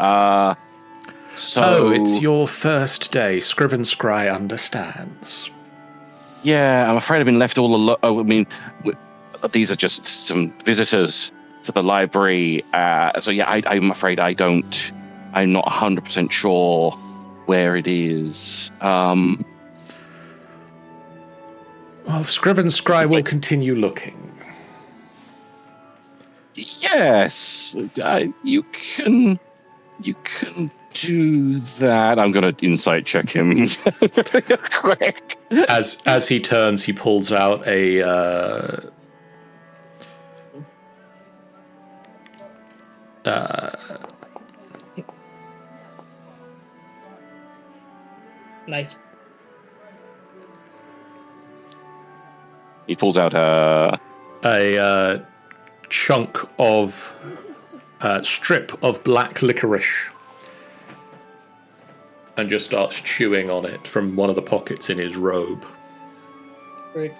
So. Oh, it's your first day. Scrivenscry understands. Yeah, I'm afraid I've been left all alone. Oh, I mean, these are just some visitors to the library. So yeah, I'm afraid I don't. I'm not 100% sure where it is. Well, Scrivenscry will continue looking. Yes, you can do that. I'm gonna insight check him quick. As he turns, he pulls out a Nice. He pulls out a chunk of strip of black licorice and just starts chewing on it from one of the pockets in his robe. Rude.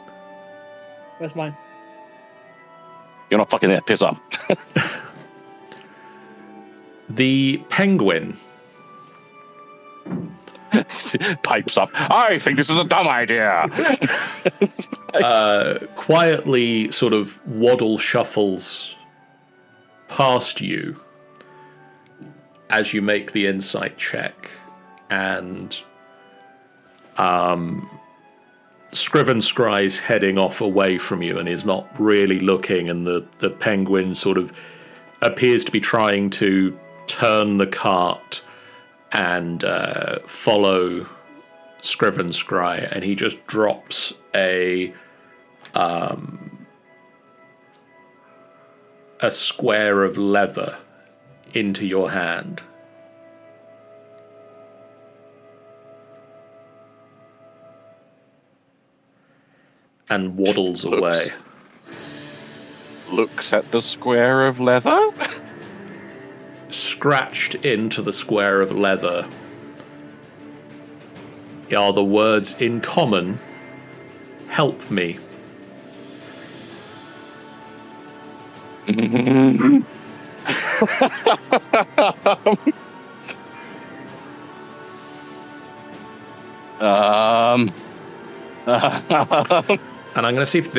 Where's mine? You're not fucking it. Piss off. The penguin Pipes up. I think this is a dumb idea. quietly sort of waddle shuffles past you as you make the insight check, and Scriven Scry's heading off away from you and is not really looking, and the penguin sort of appears to be trying to turn the cart and follow Scriven Scry, and he just drops a square of leather into your hand. And waddles away. Looks at the square of leather. Scratched into the square of leather are the words in common, "Help me." And I'm going to see if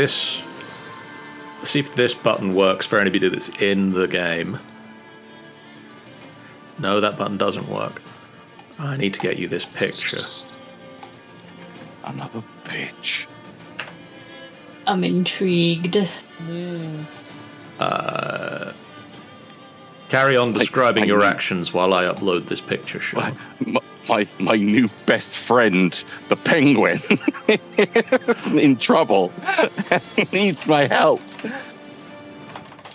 this button works for anybody that's in the game. No, that button doesn't work. I need to get you this picture. Another bitch. I'm intrigued. Carry on describing your actions while I upload this picture, Sean. My new best friend, the penguin, is in trouble. He needs my help.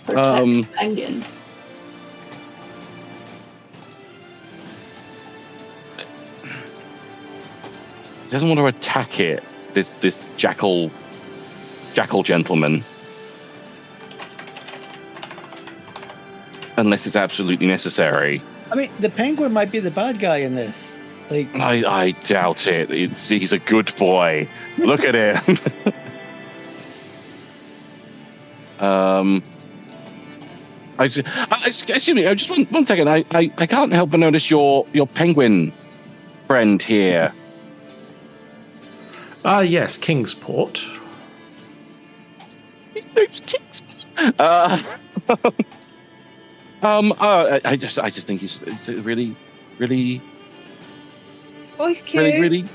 Protect penguin. He doesn't want to attack it. This jackal gentleman, unless it's absolutely necessary. I mean, the penguin might be the bad guy in this. Like, I doubt it. He's a good boy. Look at him. Excuse me. Just one second. I can't help but notice your penguin friend here. Yes, Kingsport. His name's Kingsport. I just think he's really Oh, he's cute.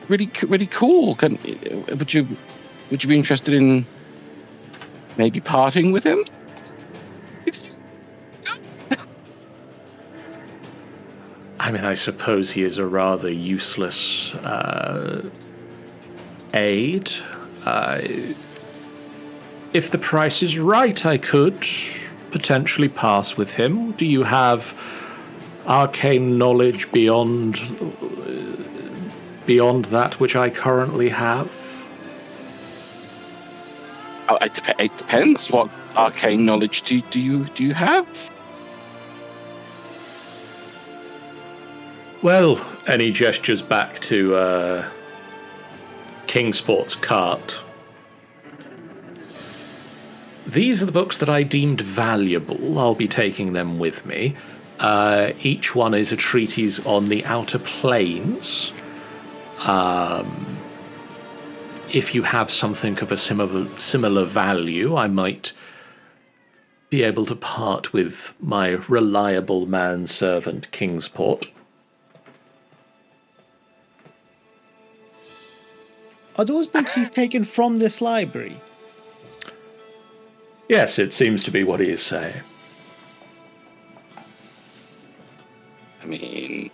really cool. Would you be interested in maybe parting with him? I mean, I suppose he is a rather useless aid. If the price is right, I could potentially pass with him. Do you have arcane knowledge beyond that which I currently have? It depends. What arcane knowledge do you have? Well, and he gestures back to Kingsport's cart. These are the books that I deemed valuable. I'll be taking them with me. Each one is a treatise on the outer planes. If you have something of a similar value, I might be able to part with my reliable manservant, Kingsport. are those books he's taken from this library? Yes, it seems to be what he is saying. I mean,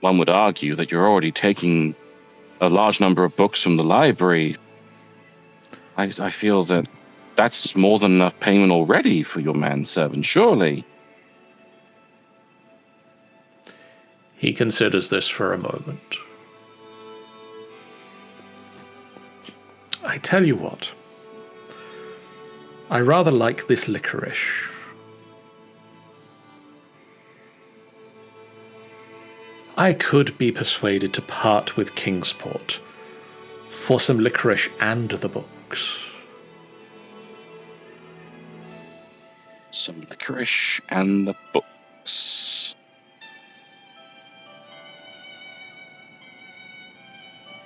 one would argue that you're already taking a large number of books from the library. I feel that that's more than enough payment already for your manservant, surely. He considers this for a moment. I tell you what. I rather like this licorice. I could be persuaded to part with Kingsport for some licorice and the books. Some licorice and the books.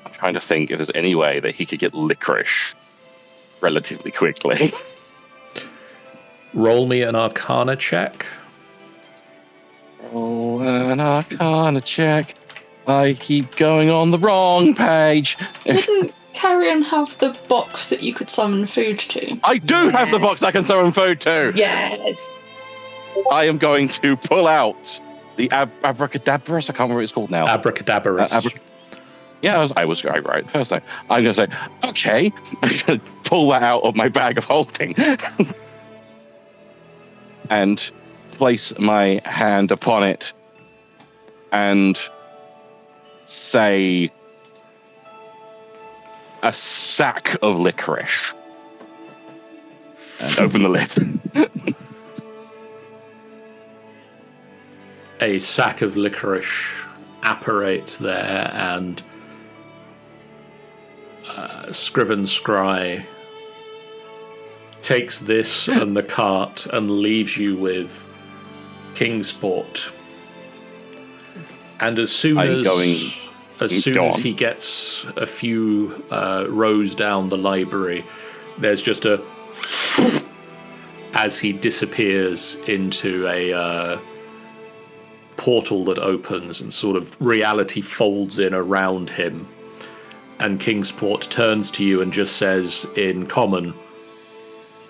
I'm trying to think if there's any way that he could get licorice relatively quickly. Roll me an Arcana check. Roll an Arcana check. I keep going on the wrong page. Didn't Carrion have the box that you could summon food to? I do have the box I can summon food to. Yes. I am going to pull out the abracadabrus. I can't remember what it's called now. Abracadabrus. Yeah, I was right first time. I'm going to say, okay, I'm going to pull that out of my bag of holding and place my hand upon it and say a sack of licorice and open the lid. A sack of licorice apparates there, and Scriven Scry takes this and the cart and leaves you with Kingsport. And as soon as he gets a few rows down the library, there's just a as he disappears into a portal that opens and sort of reality folds in around him. And Kingsport turns to you and just says in common,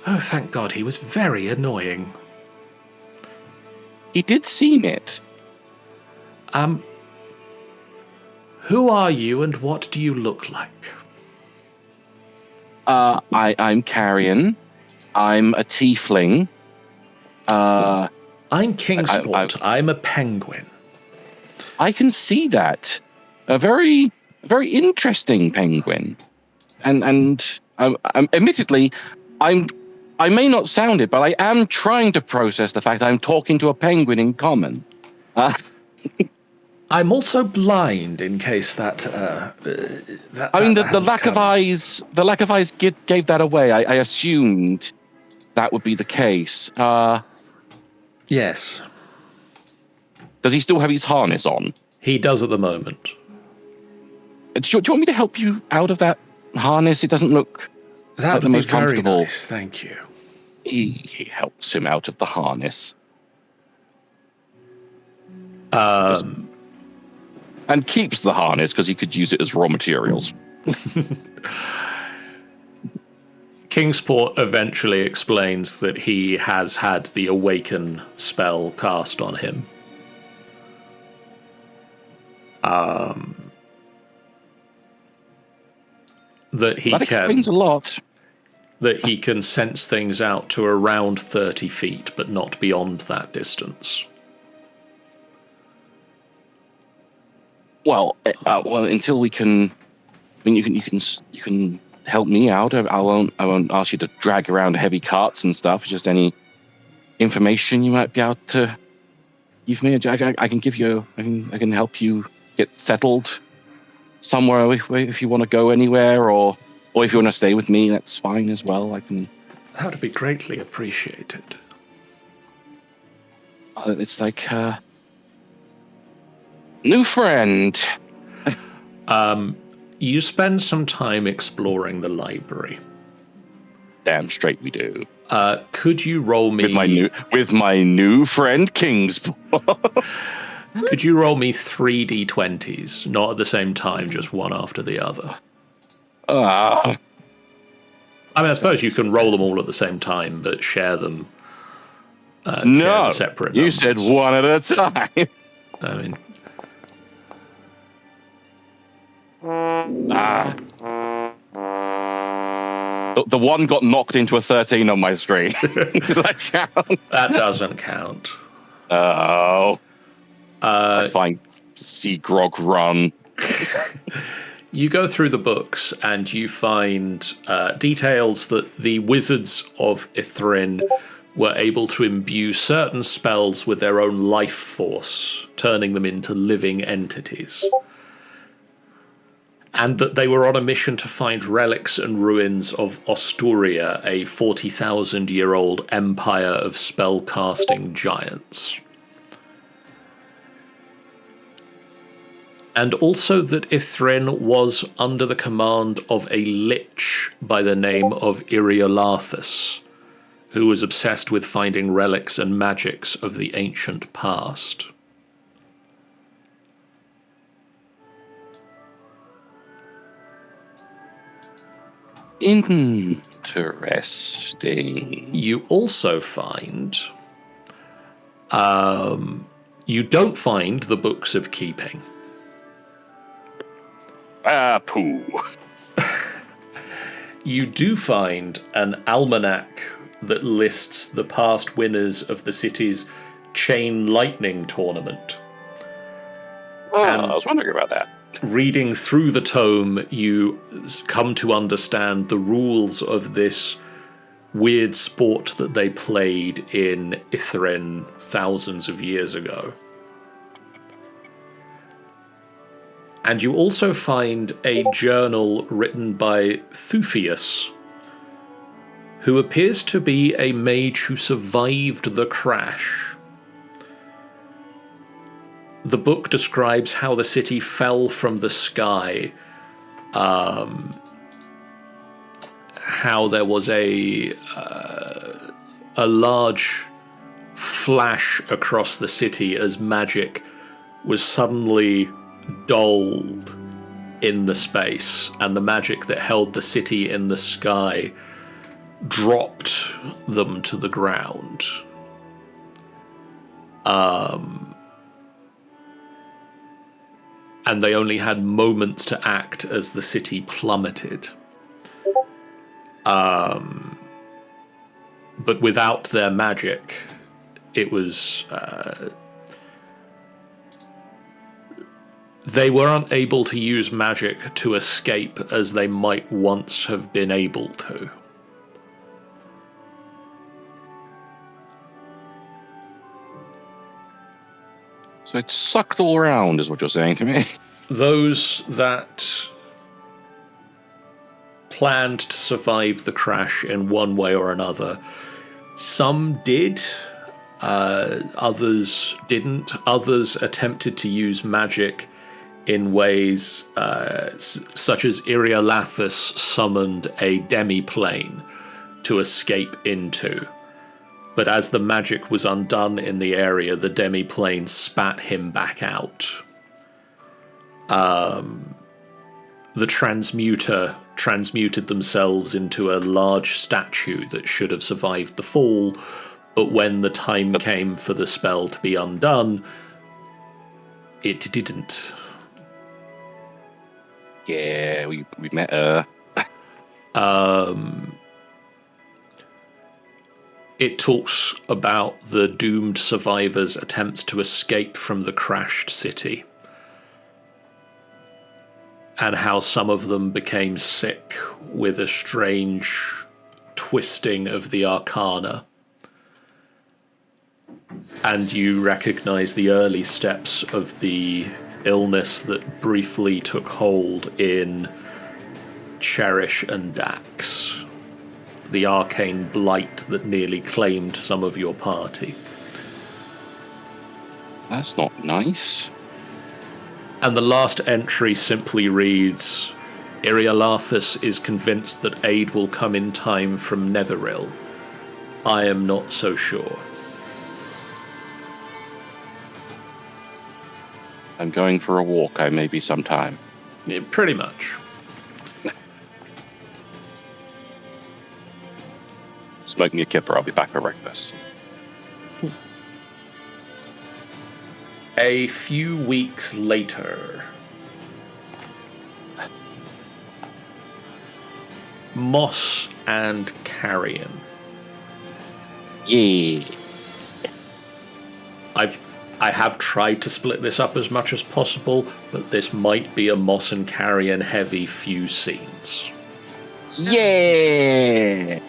"Oh, thank God, he was very annoying." He did seem it. Who are you and what do you look like? I'm Carrion. I'm a tiefling. I'm Kingsport. I'm a penguin. I can see that. A very interesting penguin. And admittedly, I may not sound it, but I am trying to process the fact that I'm talking to a penguin in common. I'm also blind, in case that. The lack of eyes. The lack of eyes gave that away. I assumed that would be the case. Yes. Does he still have his harness on? He does at the moment. Do you want me to help you out of that harness? It doesn't look That like the would be most very comfortable. nice, thank you. He helps him out of the harness. And keeps the harness because he could use it as raw materials. Kingsport eventually explains that he has had the Awaken spell cast on him. That explains a lot. That he can sense things out to around 30 feet, but not beyond that distance. Well, until we can. I mean, you can help me out. I won't ask you to drag around heavy carts and stuff. Just any information you might be able to give me. I can give you. I can help you get settled somewhere if you want to go anywhere, or if you want to stay with me, that's fine as well. I can. That would be greatly appreciated. It's like new friend. You spend some time exploring the library. Damn straight we do. Could you roll me with my new friend Kingsport? Could you roll me 3 d20s, not at the same time, just one after the other? I mean, I suppose you can roll them all at the same time, but share them. Share No, them separate. you numbers. said one at a time. I mean, The one got knocked into a 13 on my screen. Does that count? that doesn't count. Oh. I find Sea Grog Run. You go through the books and you find details that the wizards of Ythryn were able to imbue certain spells with their own life force, turning them into living entities. And that they were on a mission to find relics and ruins of Osturia, a 40,000-year-old empire of spell-casting giants. And also that Ythryn was under the command of a lich by the name of Iriolathus, who was obsessed with finding relics and magics of the ancient past. Interesting. You also find... you don't find the Books of Keeping. Pooh. You do find an almanac that lists the past winners of the city's Chain Lightning tournament. I was wondering about that. Reading through the tome, you come to understand the rules of this weird sport that they played in Ythryn thousands of years ago. And you also find a journal written by Thufius, who appears to be a mage who survived the crash. The book describes how the city fell from the sky, how there was a large flash across the city as magic was suddenly dulled in the space, and the magic that held the city in the sky dropped them to the ground. And they only had moments to act as the city plummeted. But without their magic, it was... they weren't able to use magic to escape as they might once have been able to. So it sucked all around, is what you're saying to me. Those that planned to survive the crash in one way or another, some did, others didn't. Others attempted to use magic in ways such as Iriolathus summoned a demi-plane to escape into. But as the magic was undone in the area, the demi-plane spat him back out. The transmuter transmuted themselves into a large statue that should have survived the fall, but when the time came for the spell to be undone, it didn't. Yeah, we met her. It talks about the doomed survivors' attempts to escape from the crashed city, and how some of them became sick with a strange twisting of the arcana. And you recognize the early steps of the illness that briefly took hold in Cherish and Dax, the arcane blight that nearly claimed some of your party. That's not nice. And the last entry simply reads, Iriolathus is convinced that aid will come in time from Netheril. I am not so sure. I'm going for a walk, I may be sometime. Yeah, pretty much. smoke me a kipper. I'll be back for breakfast. A few weeks later, Moss and Carrion. Yeah. I have tried to split this up as much as possible, but this might be a Moss and Carrion heavy few scenes. Yeah.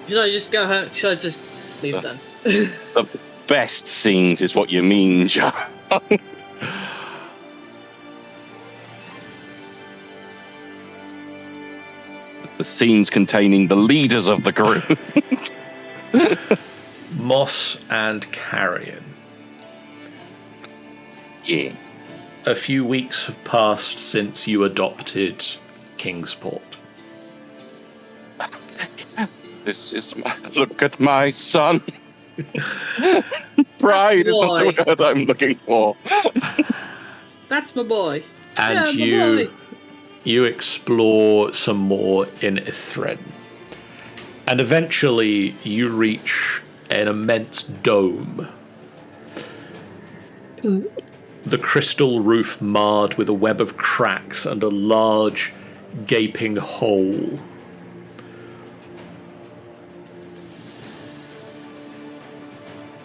Should I just go home? Should I just leave then? The best scenes is what you mean, John. The scenes containing the leaders of the group. Moss and Carrion. Yeah. A few weeks have passed since you adopted Kingsport. This is look at my son. Pride is not the word I'm looking for. That's my boy. And you explore some more in Ythryn. And eventually you reach an immense dome. Ooh. The crystal roof marred with a web of cracks and a large gaping hole.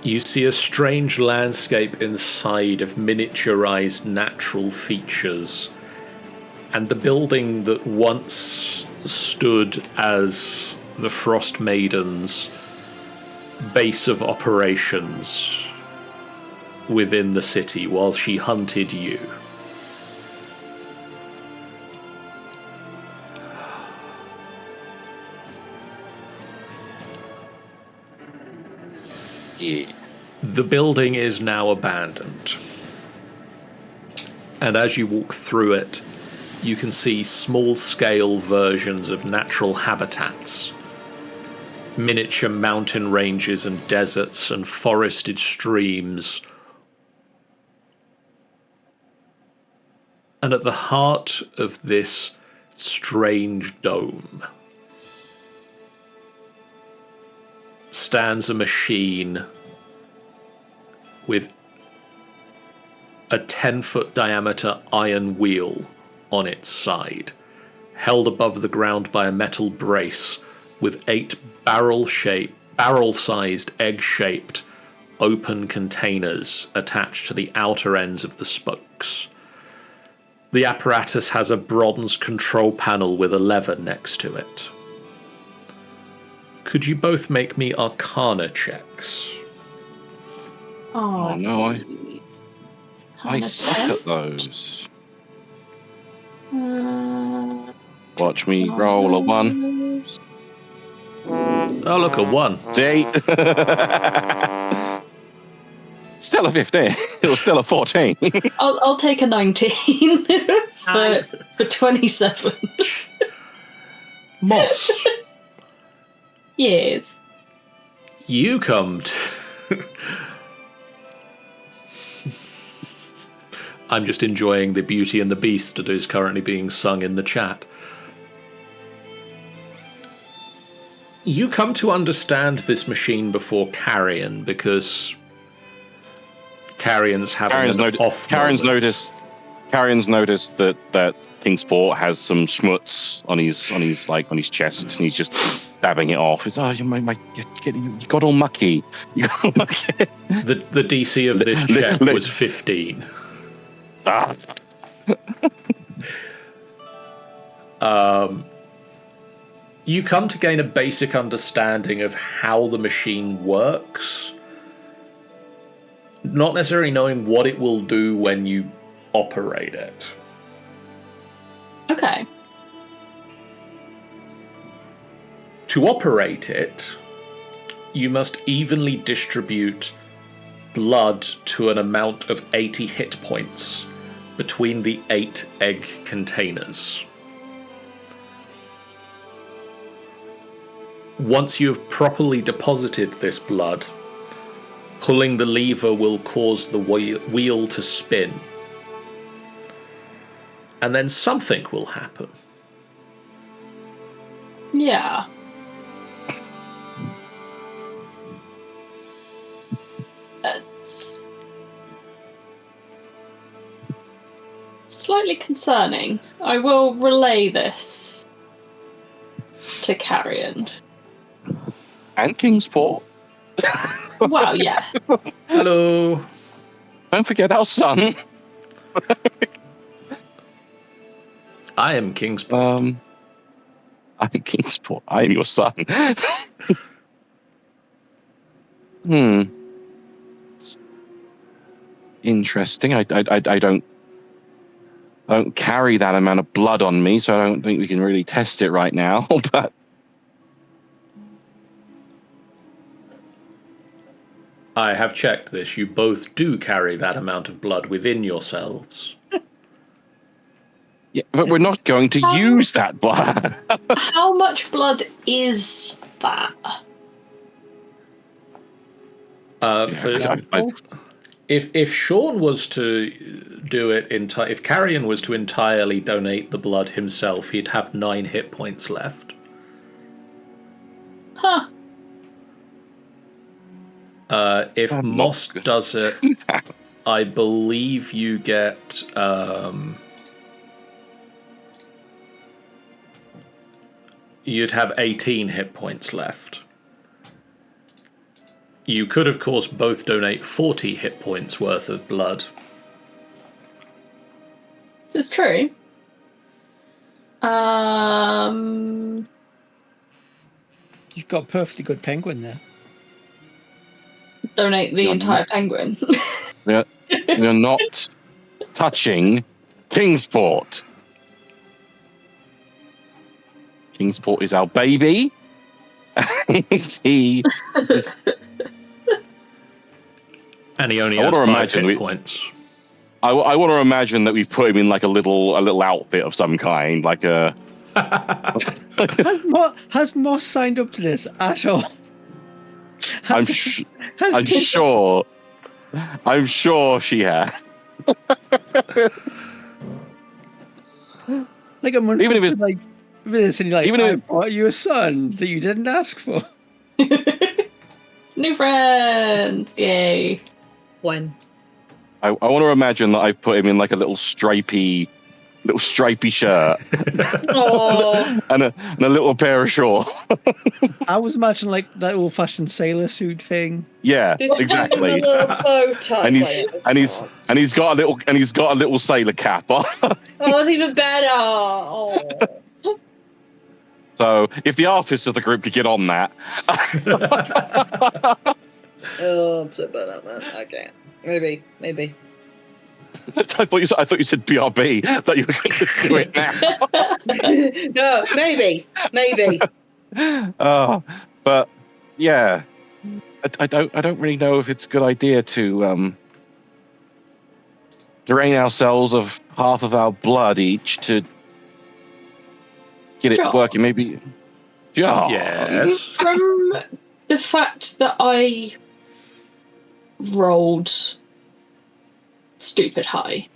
You see a strange landscape inside of miniaturized natural features, and the building that once stood as the Frostmaiden's base of operations within the city while she hunted you. Yeah. The building is now abandoned. And as you walk through it, you can see small-scale versions of natural habitats. Miniature mountain ranges and deserts and forested streams. And at the heart of this strange dome stands a machine with a 10-foot diameter iron wheel on its side, held above the ground by a metal brace with 8 barrel-sized, egg-shaped, open containers attached to the outer ends of the spokes. The apparatus has a bronze control panel with a lever next to it. Could you both make me Arcana checks? Oh no, I suck at those. Watch me roll a 1. Oh, look, a 1. See? Still a 15. It was still a 14. I'll take a 19 Nice. for 27. Moss, Yes. you come to... I'm just enjoying the Beauty and the Beast that is currently being sung in the chat. You come to understand this machine before Carrion because Carrion's having an off Carrion's moment. noticed that Kingsport has some schmutz on his chest, and he's just dabbing it off. He's you got all mucky. You got all mucky. The DC of this check was 15. Ah. You come to gain a basic understanding of how the machine works, not necessarily knowing what it will do when you operate it. Okay. To operate it, you must evenly distribute blood to an amount of 80 hit points between the 8 egg containers. Once you have properly deposited this blood, pulling the lever will cause the wheel to spin. And then something will happen. Yeah. slightly concerning. I will relay this to Carrion. And Kingsport. Well, yeah. Hello. Don't forget our son. I am Kingsport. I'm Kingsport. I am your son. Interesting. I don't carry that amount of blood on me, so I don't think we can really test it right now. But I have checked this. You both do carry that amount of blood within yourselves. yeah, but we're not going to use that blood. How much blood is that? If Sean was to do it if Carrion was to entirely donate the blood himself, he'd have 9 hit points left. Huh. If Moss does it, I believe you get you'd have 18 hit points left. You could, of course, both donate 40 hit points worth of blood. This is true. You've got a perfectly good penguin there. Donate the entire penguin. You're not touching Kingsport. Kingsport is our baby. He is... And he only has 5 hit points. I want to imagine that we've put him in like a little outfit of some kind, like a. Has Moss signed up to this at all? I'm sure she has. Like a month Even if it's like this, and you're like, even if I it's- bought you a son that you didn't ask for. New friends! Yay. When? I want to imagine that I put him in like a little stripy shirt Oh, and a little pair of shorts. I was imagining like that old-fashioned sailor suit thing. Yeah, did you give him exactly. a little bow tie? And he's got a little sailor cap on. Oh, it's even better. Oh. So if the artists of the group could get on that, Oh, I'm so bad at that. I can't. Maybe. I thought you said BRB. I thought you were going to do it now. No, maybe. But yeah, I don't really know if it's a good idea to drain ourselves of half of our blood each to get it Sure. working. Maybe. Yeah. Yes. From the fact that I rolled stupid high,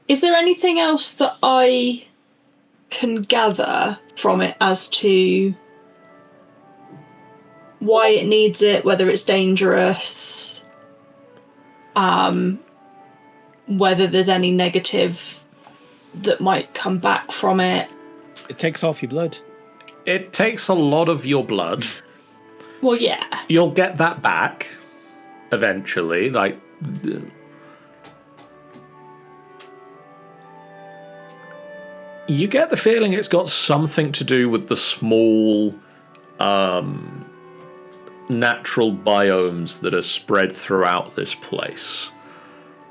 is there anything else that I can gather from it as to why it needs it, whether it's dangerous, whether there's any negative that might come back from it? It takes half your blood. It takes a lot of your blood. Well, yeah. You'll get that back eventually. Like, you get the feeling it's got something to do with the small natural biomes that are spread throughout this place.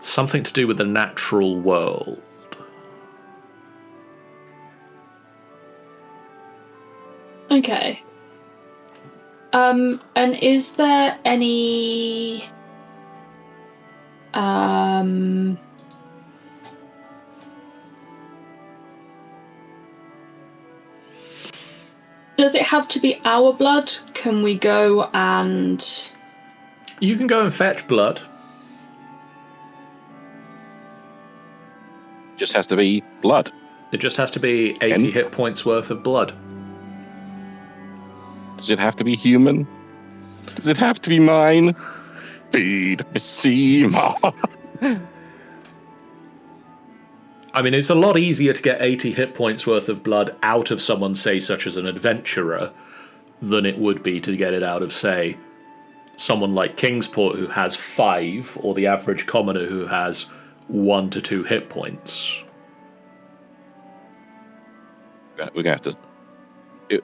Something to do with the natural world. Okay. And is there any does it have to be our blood? Can we go and You can go and fetch blood. Just has to be blood. It just has to be 80 And? hit points worth of blood. Does it have to be human? Does it have to be mine? Feed me, Seymour. I mean, it's a lot easier to get 80 hit points worth of blood out of someone, say, such as an adventurer, than it would be to get it out of, say, someone like Kingsport who has 5, or the average commoner who has 1 to 2 hit points. We're going to have to...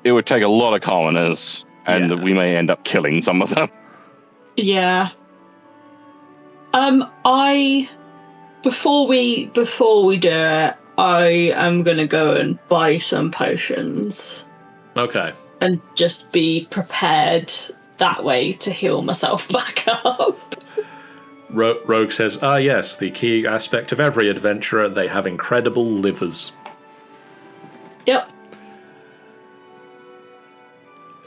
It would take a lot of commoners, and we may end up killing some of them. Yeah. Before we do it, I am gonna go and buy some potions. Okay. And just be prepared that way to heal myself back up. Rogue says, yes, the key aspect of every adventurer, they have incredible livers. Yep.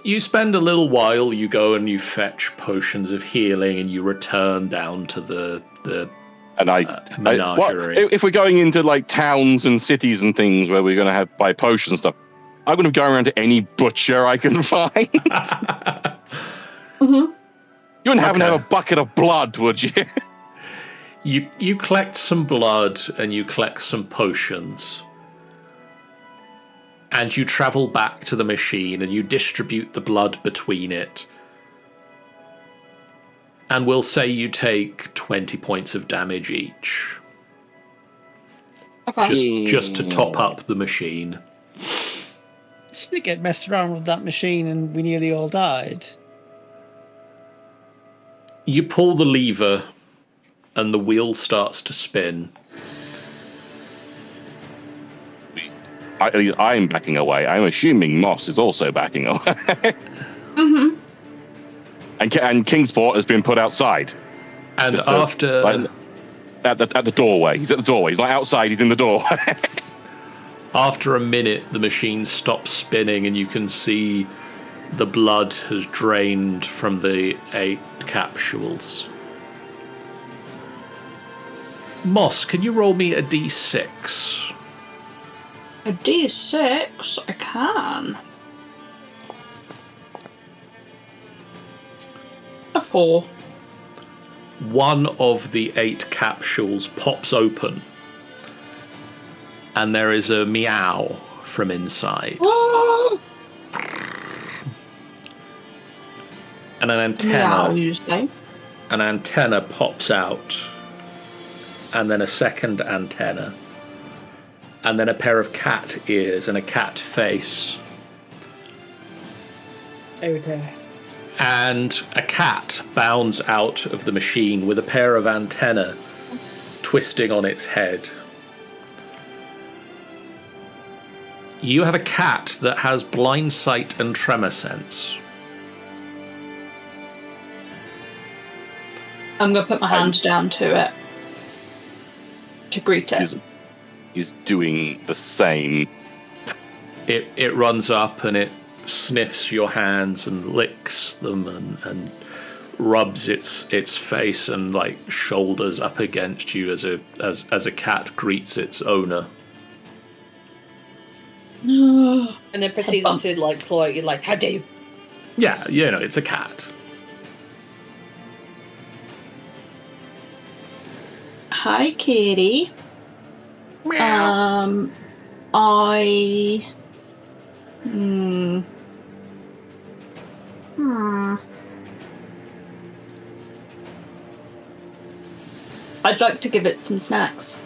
You spend a little while, you go and you fetch potions of healing, and you return down to the menagerie. If we're going into like towns and cities and things where we're going to have buy potions and stuff, I'm going to go around to any butcher I can find. Mm-hmm. You wouldn't happen to have a bucket of blood, would you? You collect some blood and you collect some potions. And you travel back to the machine and you distribute the blood between it. And we'll say you take 20 points of damage each. Okay. Just to top up the machine. Snikkit messed around with that machine and we nearly all died. You pull the lever and the wheel starts to spin. I'm backing away. I'm assuming Moss is also backing away. Mm-hmm. And Kingsport has been put outside. And after... at the doorway. He's at the doorway. He's not outside, he's in the doorway. After a minute, the machine stops spinning and you can see the blood has drained from the 8 capsules. Moss, can you roll me a d6? A d6? I can. A 4. One of the 8 capsules pops open, and there is a meow from inside. Oh! And an Meow, antenna. you say? An antenna pops out, and then a second antenna, and then a pair of cat ears and a cat face. Oh dear. And a cat bounds out of the machine with a pair of antennae twisting on its head. You have a cat that has blind sight and tremor sense. I'm going to put my hand down to it. To greet it. He's doing the same. It runs up and it sniffs your hands and licks them and rubs its face and like shoulders up against you as a cat greets its owner. And then proceeds to like claw at you like, how dare you? Yeah, you know, it's a cat. Hi, kitty. Meow. I'd like to give it some snacks,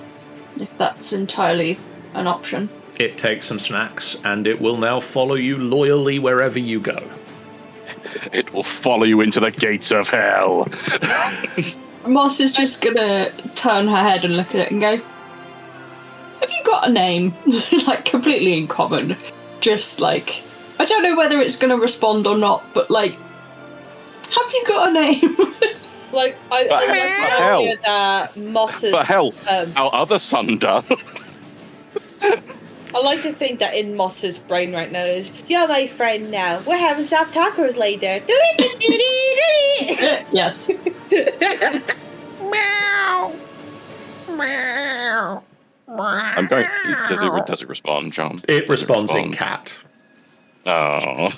if that's entirely an option. It takes some snacks, and it will now follow you loyally wherever you go. It will follow you into the gates of hell. Moss is just gonna turn her head and look at it and go, have you got a name? Like, completely in common. Just like, I don't know whether it's gonna respond or not, but like, have you got a name? Like, I like the idea that Moss's... But hell, our other son does. I like to think that in Moss's brain right now is, you're my friend now. We're having soft tacos later. Yes. Meow. Meow. I'm going. Does it respond, John? It responds in cat. Oh.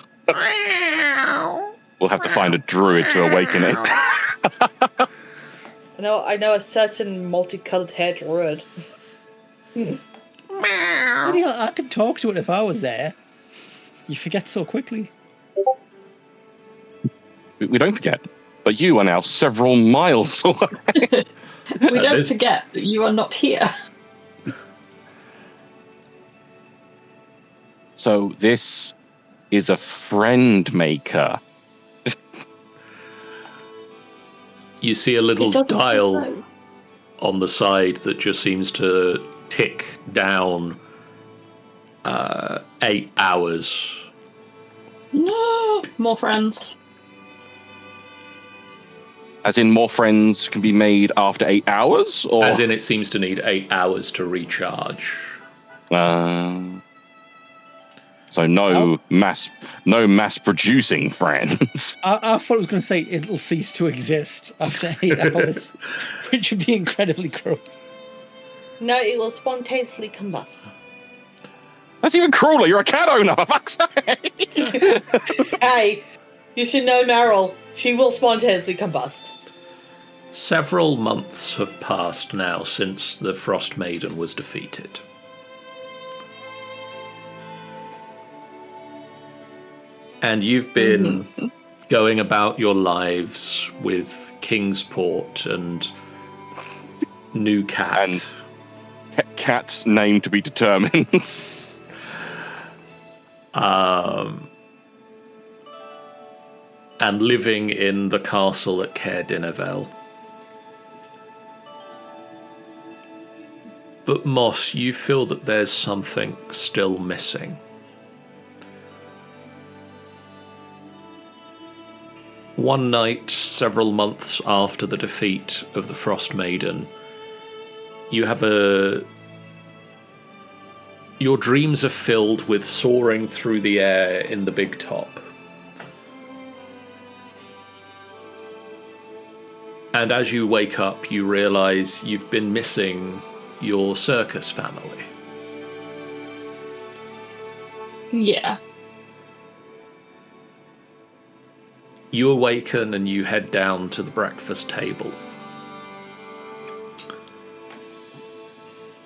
We'll have to find a druid to awaken it. I know a certain multicolored hair druid. I could talk to it if I was there. You forget so quickly. We don't forget, but you are now several miles away. We don't forget that you are not here. So this is a friend maker. You see a little It doesn't dial so. on the side that just seems to tick down 8 hours. No, more friends. As in, more friends can be made after 8 hours, or As in, it seems to need 8 hours to recharge. So no mass producing friends. I thought I was going to say it'll cease to exist after 8 hours, which would be incredibly cruel. No, it will spontaneously combust. That's even crueler. You're a cat owner, for fuck's sake. Hey, you should know Meryl. She will spontaneously combust. Several months have passed now since the Frostmaiden was defeated. And you've been going about your lives with Kingsport and New Cat. And cat's name to be determined. And living in the castle at Caer-Dinevel. But Moss, you feel that there's something still missing. One night, several months after the defeat of the Frostmaiden, you have your dreams are filled with soaring through the air in the big top. And as you wake up, you realize you've been missing your circus family. Yeah. You awaken and you head down to the breakfast table.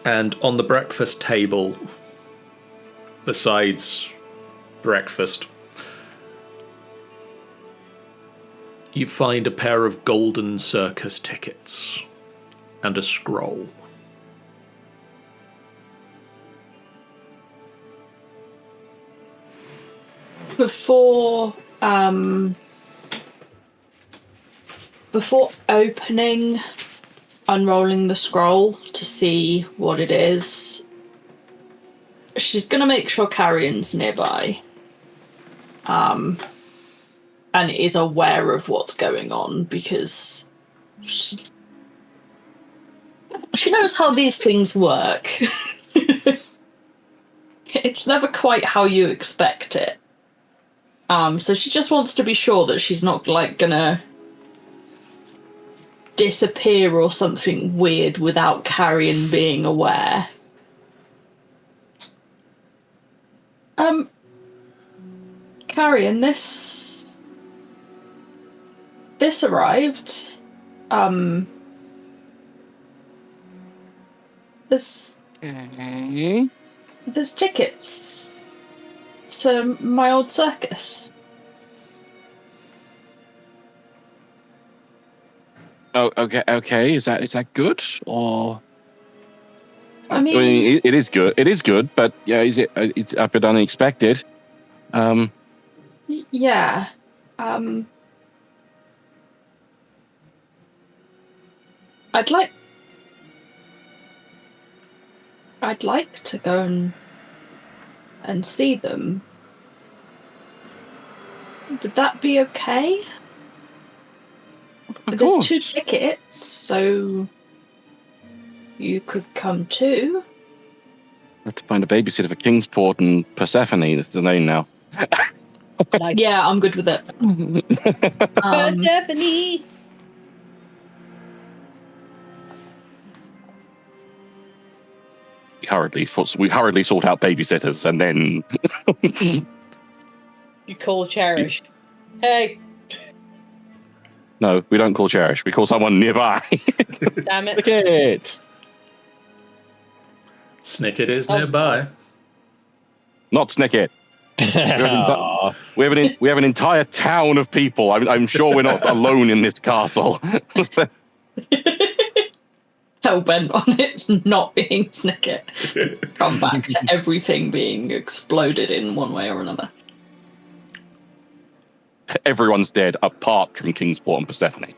And on the breakfast table, besides breakfast, you find a pair of golden circus tickets and a scroll. Before opening, unrolling the scroll to see what it is, she's going to make sure Carrion's nearby. And is aware of what's going on because she knows how these things work. It's never quite how you expect it. So she just wants to be sure that she's not gonna disappear or something weird without Carrion being aware. Carrion, this arrived. There's tickets to my old circus. Oh, okay. Is that good or? I mean, it is good. It is good, but yeah, it's a bit unexpected. Yeah. I'd like to go and see them. Would that be okay? Of There's course. 2 tickets, so you could come too. Have to find a babysitter for Kingsport and Persephone. That's the name now. Nice. Yeah, I'm good with it. Persephone! We hurriedly sort out babysitters, and then You call Cherish. Hey, no, we don't call Cherish. We call someone nearby. damn it. Look at it. Snikkit is Oh, nearby. Not Snikkit. We have an entire town of people. I'm sure we're not alone in this castle. Hell bent on it not being Snikkit. Come back to everything being exploded in one way or another. Everyone's dead apart from Kingsport and Persephone.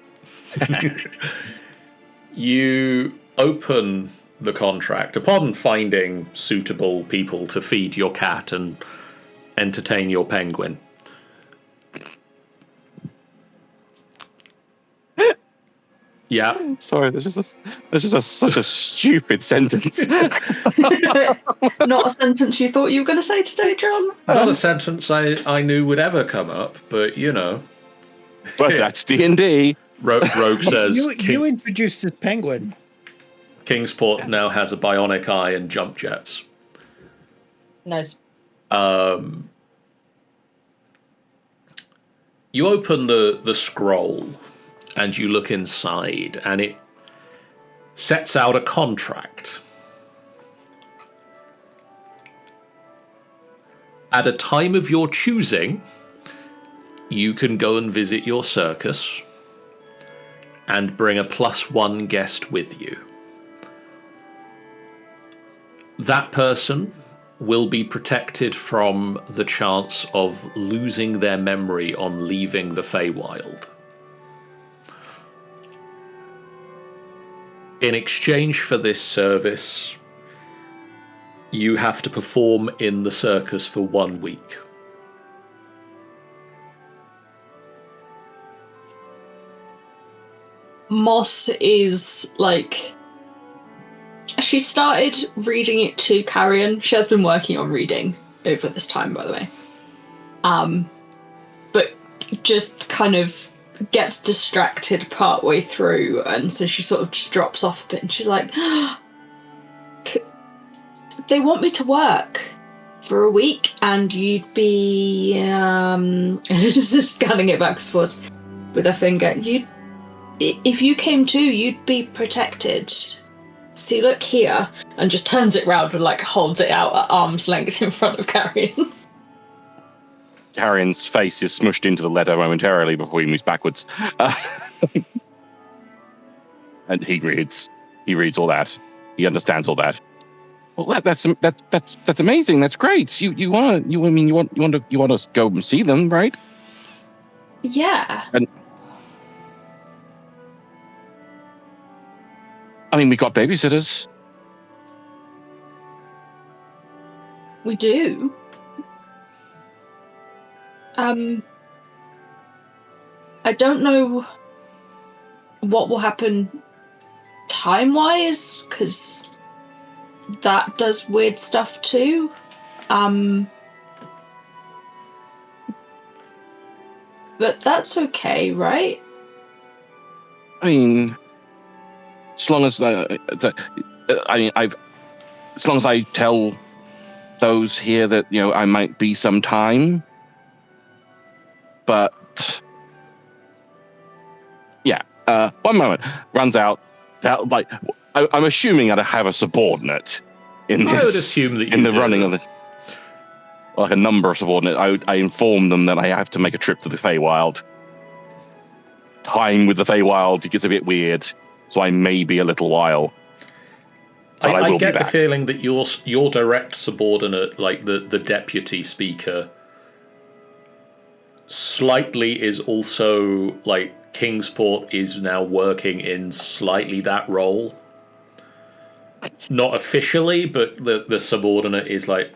You open the contract upon finding suitable people to feed your cat and entertain your penguin. Yeah. Sorry, there's just such a stupid sentence. Not a sentence you thought you were going to say today, John? Not a sentence I knew would ever come up, but you know. But that's D&D. Rogue says you introduced this penguin. Kingsport now has a bionic eye and jump jets. Nice. You open the scroll and you look inside, and it sets out a contract. At a time of your choosing, you can go and visit your circus and bring a +1 guest with you. That person will be protected from the chance of losing their memory on leaving the Feywild. In exchange for this service, you have to perform in the circus for 1 week. Moss is like... She started reading it to Carrion. She has been working on reading over this time, by the way. But just kind of gets distracted partway through, and so she sort of just drops off a bit, and she's like, they want me to work for a week, and you'd be just scanning it backwards and forwards with her finger. If you came too, you'd be protected. See, look here, and just turns it round and like holds it out at arm's length in front of Carrion. Carrion's face is smushed into the letter momentarily before he moves backwards. And he reads all that. He understands all that. Well, that's amazing. That's great. You want to go and see them, right? Yeah. And I mean, we got babysitters. We do. I don't know what will happen time-wise, because that does weird stuff too. But that's okay, right? I mean, as long as as long as I tell those here that I might be some time. But yeah, 1 moment. Runs out. I'm assuming I'd have a subordinate in this. I would assume that in the running of this. Like a number of subordinates. I inform them that I have to make a trip to the Feywild. Time with the Feywild, it gets a bit weird, so I may be a little while. But I will get be the back. feeling that your direct subordinate, like the deputy speaker, slightly is also like Kingsport is now working in slightly that role. Not officially, but the subordinate is like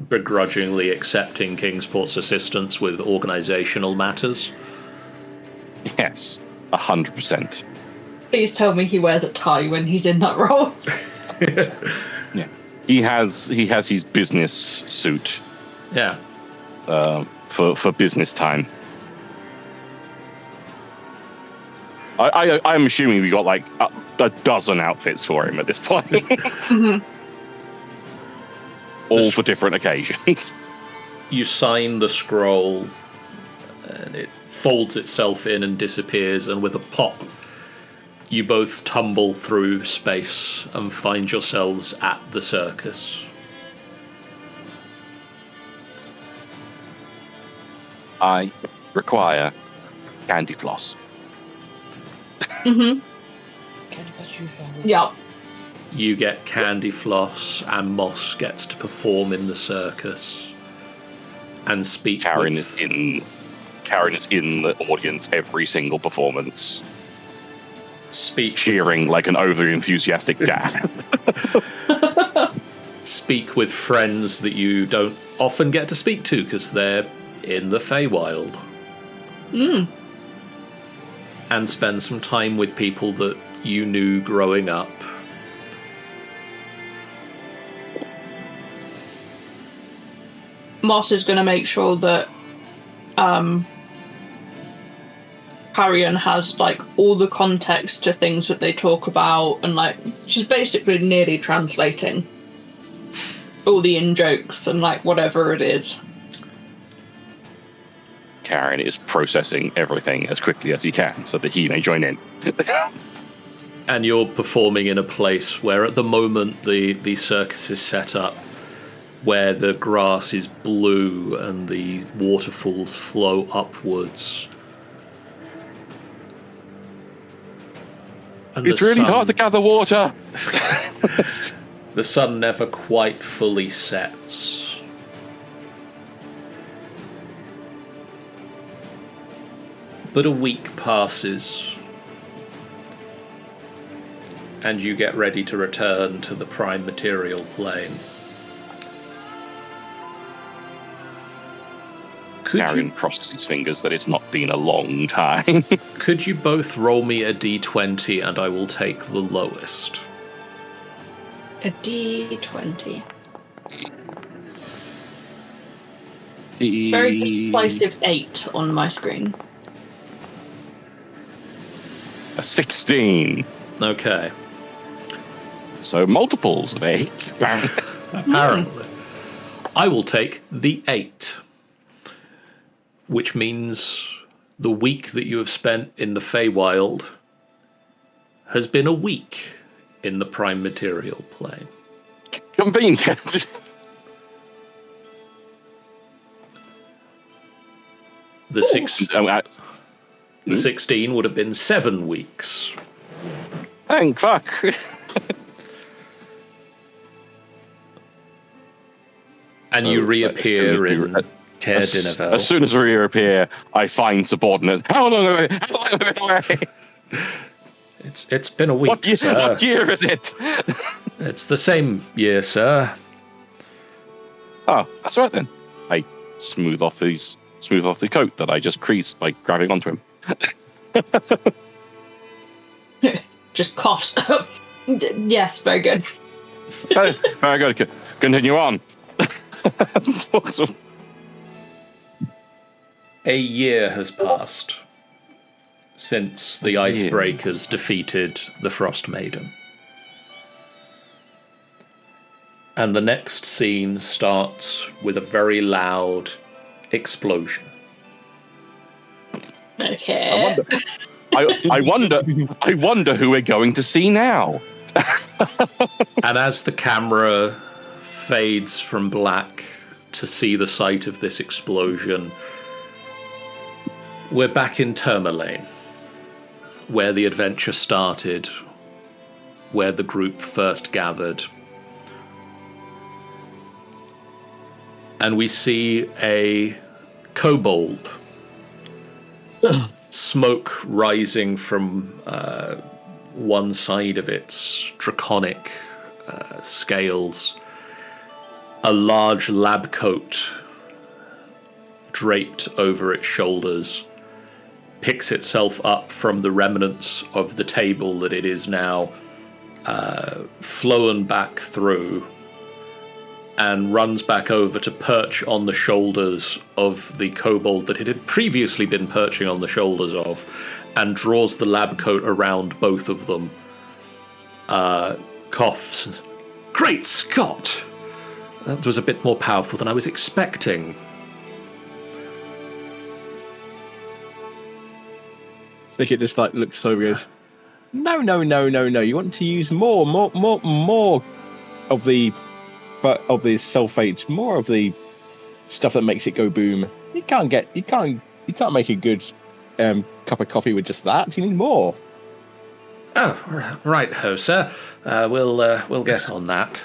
begrudgingly accepting Kingsport's assistance with organizational matters. Yes, 100%. Please tell me he wears a tie when he's in that role. Yeah, he has his business suit. Yeah. For business time. I'm assuming we got like a dozen outfits for him at this point. Mm-hmm. All for different occasions. You sign the scroll, and it folds itself in and disappears, and with a pop, You both tumble through space and find yourselves at the circus. I require candy floss. Mm-hmm. Yeah. You get candy floss, and Moss gets to perform in the circus and speak. Carrion is in the audience every single performance, cheering like an overly enthusiastic dad. Speak with friends that you don't often get to speak to because they're in the Feywild. And spend some time with people that you knew growing up. Moss is going to make sure that Carrion has like all the context to things that they talk about, and like she's basically nearly translating all the in-jokes and like whatever it is. Carrion is processing everything as quickly as he can so that he may join in. And you're performing in a place where at the moment the circus is set up, where the grass is blue and the waterfalls flow upwards. And it's really hard to gather water. The sun never quite fully sets. But a week passes, and you get ready to return to the prime material plane. Carrion crosses his fingers that it's not been a long time. Could you both roll me a d20 and I will take the lowest? A D20. Very decisive 8 on my screen. A 16. Okay. So multiples of 8. Apparently. I will take the 8. Which means the week that you have spent in the Feywild has been a week in the prime material plane. Convenient. The 16 would have been 7 weeks. Thank fuck. And you reappear in Caer Dinevel. As soon as we reappear, I find subordinates. How long have I been away? It's been a week, sir. What year is it? It's the same year, sir. Oh, that's right then. I smooth off the coat that I just creased by grabbing onto him. Just coughs. Yes, very good. Very good. Continue on. A year has passed since the Icebreakers defeated the Frostmaiden. And the next scene starts with a very loud explosion. Okay. I wonder who we're going to see now. And as the camera fades from black to see the site of this explosion, we're back in Tourmaline, where the adventure started, where the group first gathered. And we see a kobold, smoke rising from one side of its draconic scales, a large lab coat draped over its shoulders, picks itself up from the remnants of the table that it is now flown back through, and runs back over to perch on the shoulders of the kobold that it had previously been perching on the shoulders of, and draws the lab coat around both of them. Coughs. Great Scott! That was a bit more powerful than I was expecting. Snikkit just like looks so good. No. You want to use more of the sulfates, more of the stuff that makes it go boom. You can't make a good cup of coffee with just that. You need more. Oh, right, ho, sir. We'll get on that.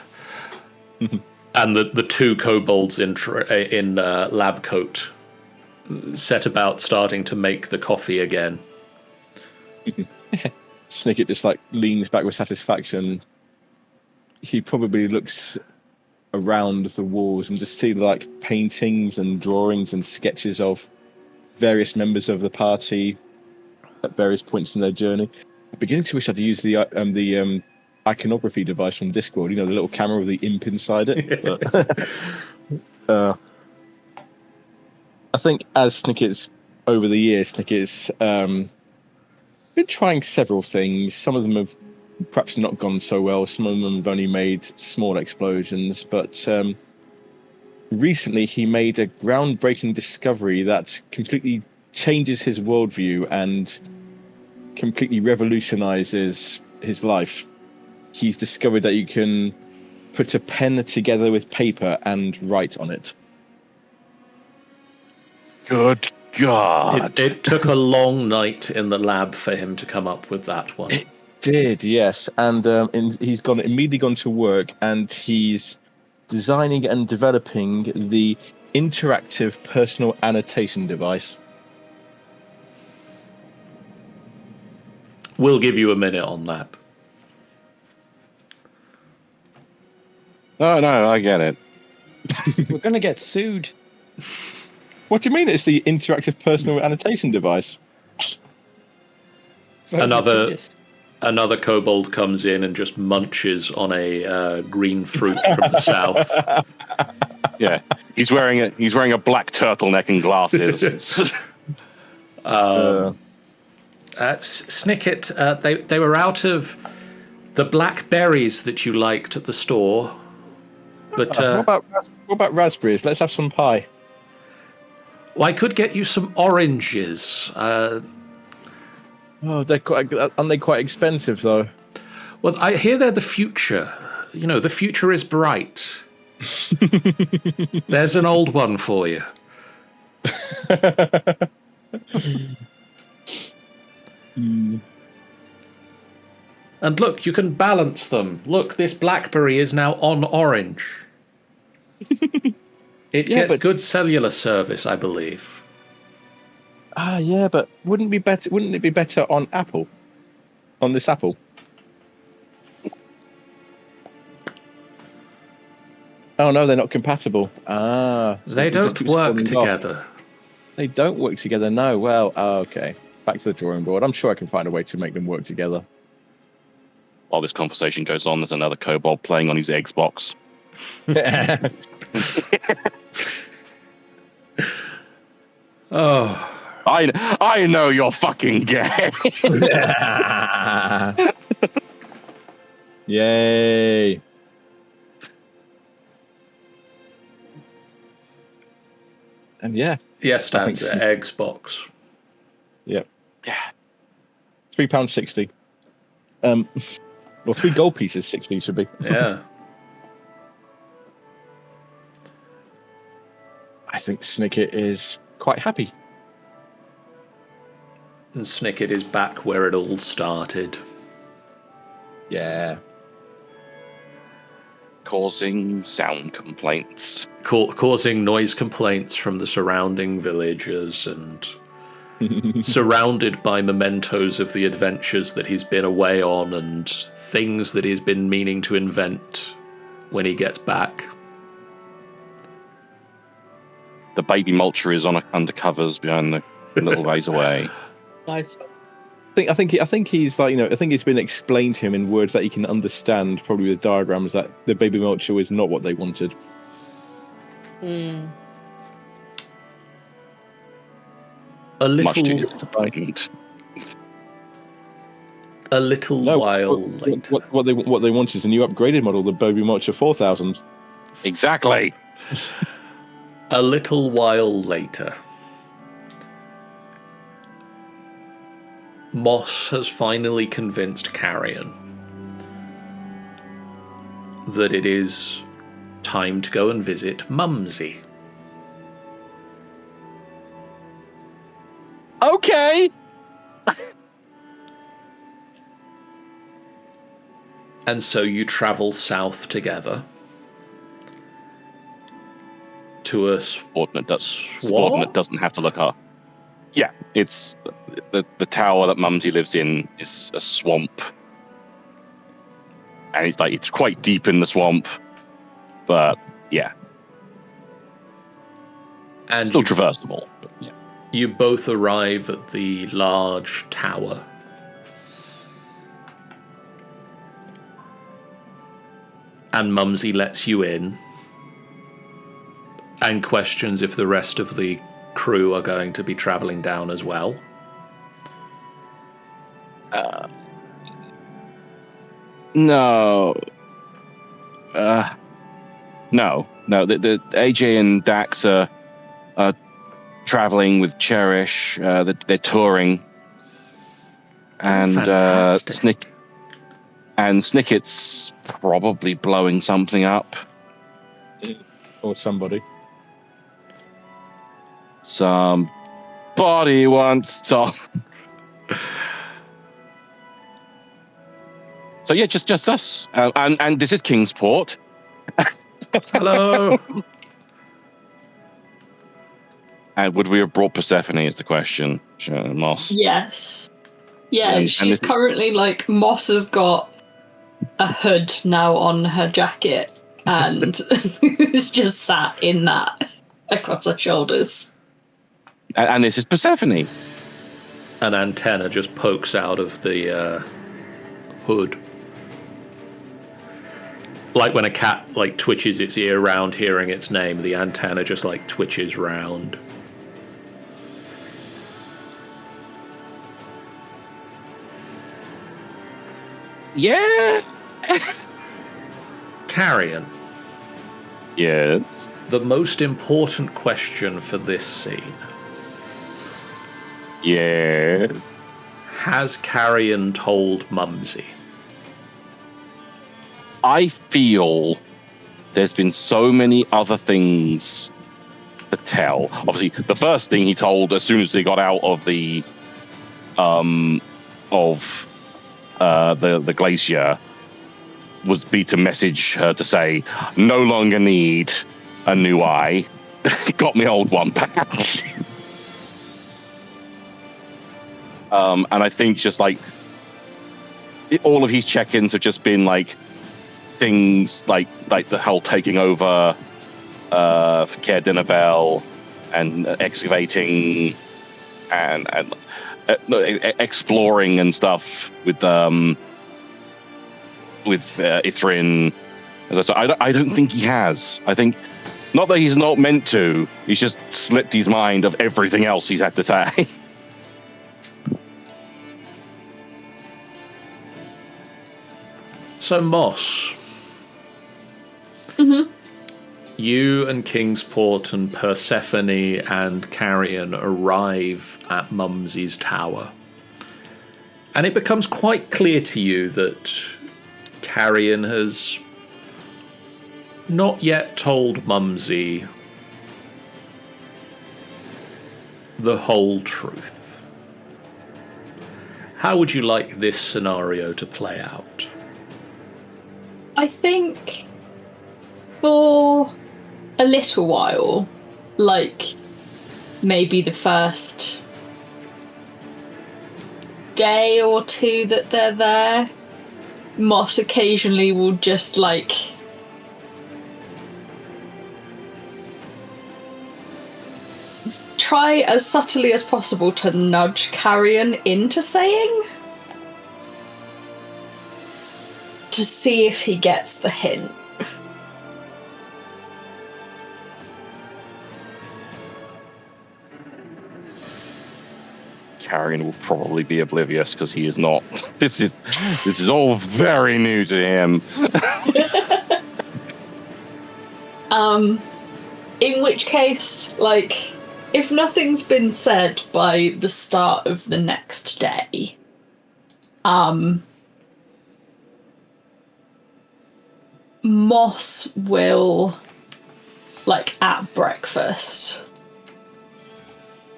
And the two kobolds in lab coat set about starting to make the coffee again. Snikkit just like leans back with satisfaction. He probably looks around the walls and just see like paintings and drawings and sketches of various members of the party at various points in their journey. I'm beginning to wish I'd used the iconography device from Discord. You know, the little camera with the imp inside it. But, I think as Snikkit's over the years, Snikkit's been trying several things. Some of them have perhaps not gone so well. Some of them have only made small explosions. But recently he made a groundbreaking discovery that completely changes his worldview and completely revolutionizes his life. He's discovered that you can put a pen together with paper and write on it. Good God. It took a long night in the lab for him to come up with that one. It did, yes. And he's immediately gone to work, and he's designing and developing the interactive personal annotation device. We'll give you a minute on that. No, I get it. We're going to get sued. What do you mean it's the interactive personal annotation device? Another kobold comes in and just munches on a green fruit from the south. Yeah, he's wearing a black turtleneck and glasses. Snikkit, they were out of the blackberries that you liked at the store. But what about raspberries? Let's have some pie. Well, I could get you some oranges. Aren't they quite expensive though? Well, I hear they're the future. You know, the future is bright. There's an old one for you. And look, you can balance them. Look, this blackberry is now on orange. It gets good cellular service, I believe. Yeah, but wouldn't it be better on apple? On this apple? Oh no, they're not compatible. They don't work together. They don't work together, no. Well, okay. Back to the drawing board. I'm sure I can find a way to make them work together. While this conversation goes on, there's another kobold playing on his Xbox. Oh, I know you're fucking gay. Yay! And yes, that's Xbox. Yep. Yeah. £3.60. Well, 3 gold pieces, 60 should be. Yeah. I think Snikkit is quite happy. And Snikkit is back where it all started. Yeah. Causing sound complaints. Causing noise complaints from the surrounding villagers and surrounded by mementos of the adventures that he's been away on and things that he's been meaning to invent when he gets back. The baby mulcher is on undercovers behind the little ways away. Nice. I think he's like, I think it's been explained to him in words that he can understand, probably with diagrams, that the baby mulcher was not what they wanted. A little, much too disappointed. A little while later. What they want is a new upgraded model, the baby mulcher 4000. Exactly. A little while later. Moss has finally convinced Carrion that it is time to go and visit Mumsy. Okay. And so you travel south together to a Subordinate swamp? doesn't have to look up. Yeah, it's the tower that Mumsy lives in is a swamp, and it's quite deep in the swamp, but yeah, And still traversable. But yeah. you both arrive at the large tower. And Mumsy lets you in and questions if the rest of the crew are going to be travelling down as well. No. No. The AJ and Dax are traveling with Cherish. They're touring, and Fantastic. Snikkit's probably blowing something up. Or somebody. Somebody wants to. So yeah, just us, and this is Kingsport. Hello. And would we have brought Persephone? Is the question, Moss? Yes. Yeah, And she's this- currently like Moss has got a hood now on her jacket and is just sat in that across her shoulders. And this is Persephone. An antenna just pokes out of the hood. Like when a cat twitches its ear round hearing its name, the antenna just twitches round. Yeah. Carrion, Yes. the most important question for this scene. Yeah. Has Carrion told Mumsy? I feel there's been so many other things to tell. Obviously, the first thing he told as soon as they got out of the glacier was to message her to say, "No longer need a new eye. Got me old one back." And I think just all of his check-ins have just been things like the whole taking over for Care Dinavel and excavating and exploring and stuff with Ythryn. As I said, I don't think he has. I think not that he's not meant to. He's just slipped his mind of everything else he's had to say. So, Moss. Mm-hmm. You and Kingsport and Persephone and Carrion arrive at Mumsy's tower. And it becomes quite clear to you that Carrion has not yet told Mumsy the whole truth. How would you like this scenario to play out? I think for a little while, maybe the first day or two that they're there, Moss occasionally will just try as subtly as possible to nudge Carrion into saying, to see if he gets the hint. Carrion will probably be oblivious because he is not. This is all very new to him. In which case, if nothing's been said by the start of the next day, Moss will, like, at breakfast,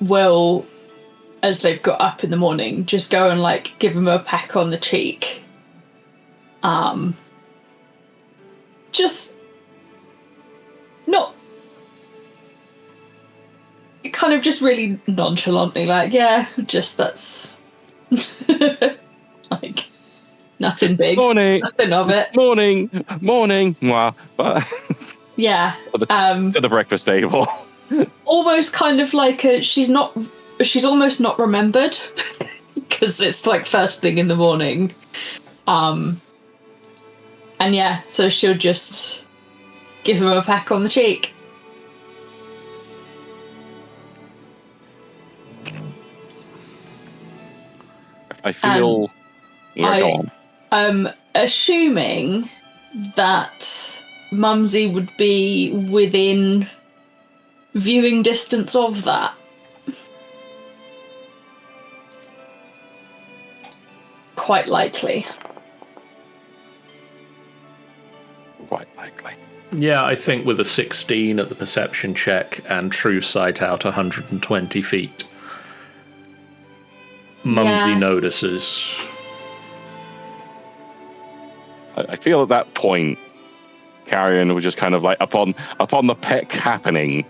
will, as they've got up in the morning, just go and, like, give him a peck on the cheek. Just not kind of just really nonchalantly, like, yeah, just that's like nothing big, Morning. nothing of it. Morning. Mwah. Yeah. To the breakfast table. Almost kind of like she's almost not remembered because it's like first thing in the morning. And yeah, so she'll just give him a peck on the cheek. I feel. Go on. Assuming that Mumsy would be within viewing distance of that. Quite likely. Quite likely. Yeah, I think with a 16 at the perception check and true sight out 120 feet, Mumsy notices. I feel at that point, Carrion was just kind of like, upon the peck happening,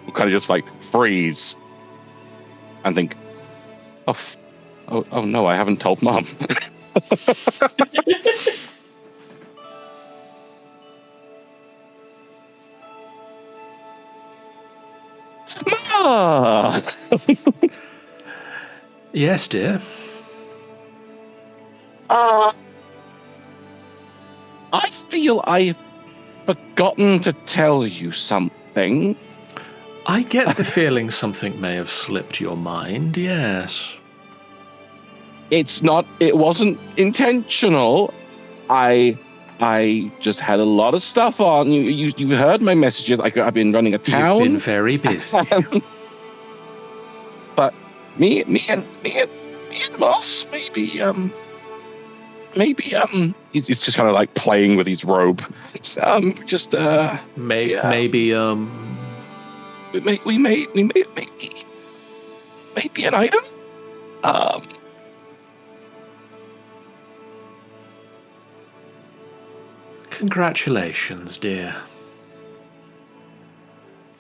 will kind of just like freeze and think, oh no, I haven't told Mum. Ma! Yes, dear. I feel I've forgotten to tell you something. I get the feeling something may have slipped your mind, yes. It wasn't intentional. I just had a lot of stuff on. You heard my messages. I've been running a town. You've been very busy. But me and Moss, maybe he's just kind of like playing with his robe. Maybe we made maybe an item. Congratulations, dear.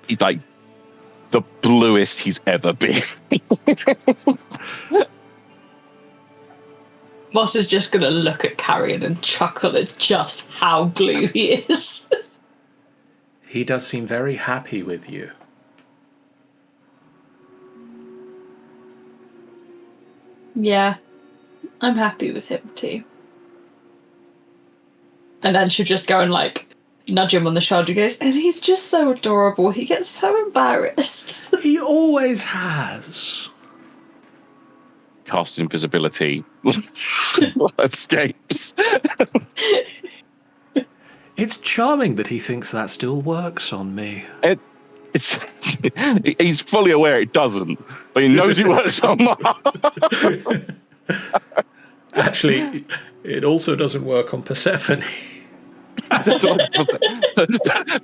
He's like the bluest he's ever been. Moss is just going to look at Carrion and chuckle at just how blue he is. He does seem very happy with you. Yeah, I'm happy with him too. And then she'll just go and like nudge him on the shoulder and goes, and he's just so adorable. He gets so embarrassed. He always has. Cast invisibility. Escapes. It's charming that he thinks that still works on me. He's fully aware it doesn't, but he knows it works on Mars. Actually, it also doesn't work on Persephone.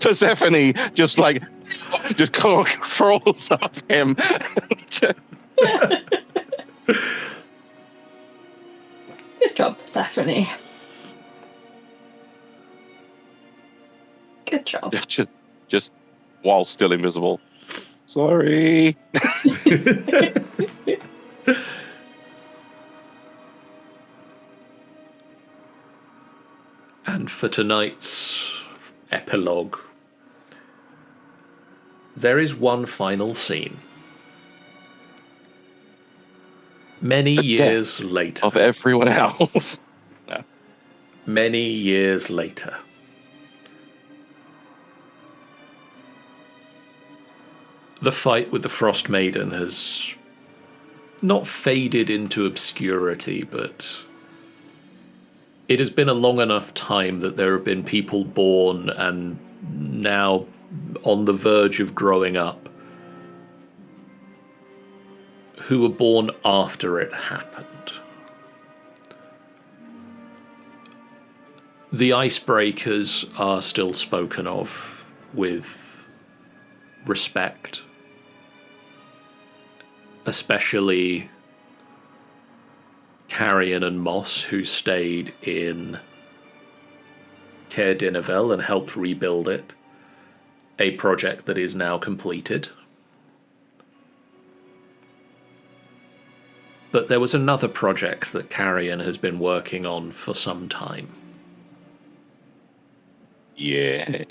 Persephone just crawls up him. Good job, Persephone. Good job. Just while still invisible. Sorry. And for tonight's epilogue, there is one final scene. Many years later. Of everyone else. No. Many years later. The fight with the Frostmaiden has not faded into obscurity, but it has been a long enough time that there have been people born and now on the verge of growing up who were born after it happened. The icebreakers are still spoken of with respect, especially Carrion and Moss, who stayed in Caer Dinevel and helped rebuild it, a project that is now completed. But there was another project that Carrion has been working on for some time. Yeah.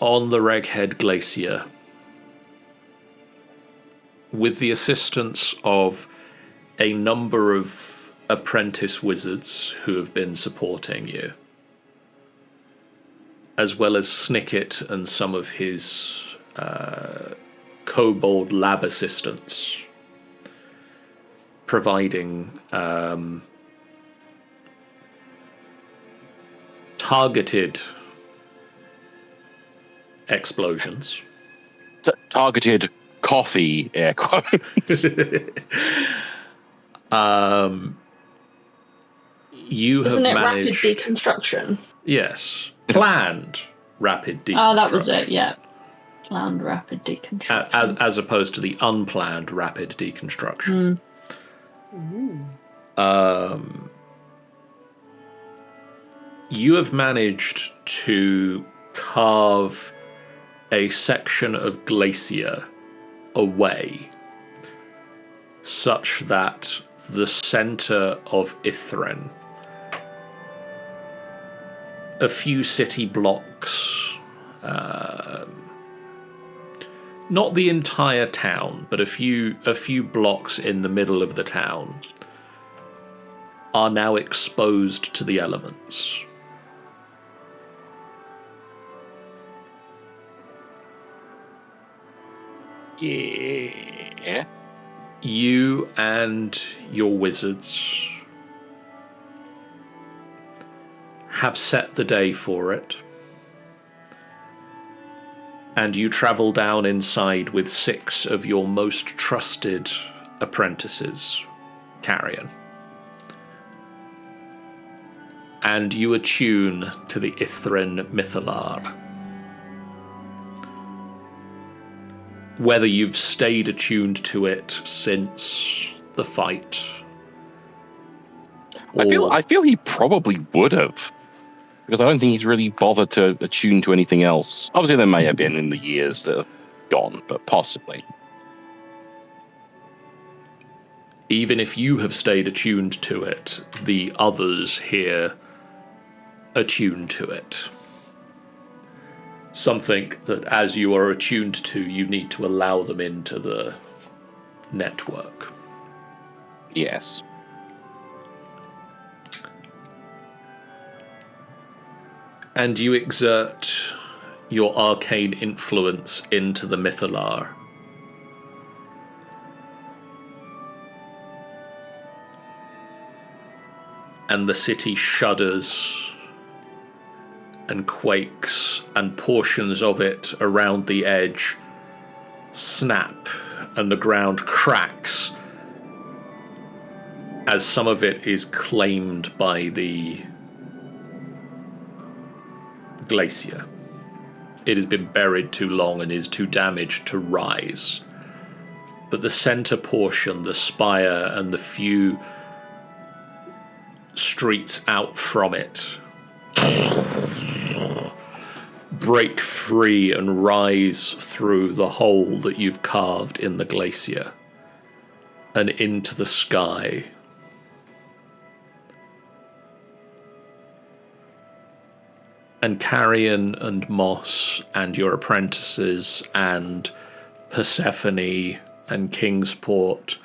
On the Reghead Glacier, with the assistance of a number of apprentice wizards who have been supporting you, as well as Snikkit and some of his kobold lab assistants, providing targeted explosions. Targeted coffee, air quotes. You have Isn't it managed... rapid deconstruction? Yes. Planned rapid deconstruction. Oh, that was it, yeah. Planned rapid deconstruction. As opposed to the unplanned rapid deconstruction. You have managed to carve a section of glacier away such that the center of Ythryn, a few city blocks, not the entire town, but a few blocks in the middle of the town, are now exposed to the elements. Yeah. You and your wizards have set the day for it, and you travel down inside with 6 of your most trusted apprentices, Carrion. And you attune to the Ythryn Mythalar. Whether you've stayed attuned to it since the fight, I feel he probably would have, because I don't think he's really bothered to attune to anything else. Obviously, there may have been in the years that have gone, but possibly. even if you have stayed attuned to it, the others here attune to it. Something that, as you are attuned to, you need to allow them into the network. Yes. And you exert your arcane influence into the Mythalar. And the city shudders and quakes, and portions of it around the edge snap, and the ground cracks as some of it is claimed by the glacier. It has been buried too long and is too damaged to rise. But the center portion, the spire, and the few streets out from it break free and rise through the hole that you've carved in the glacier and into the sky. And Carrion and Moss and your apprentices and Persephone and Kingsport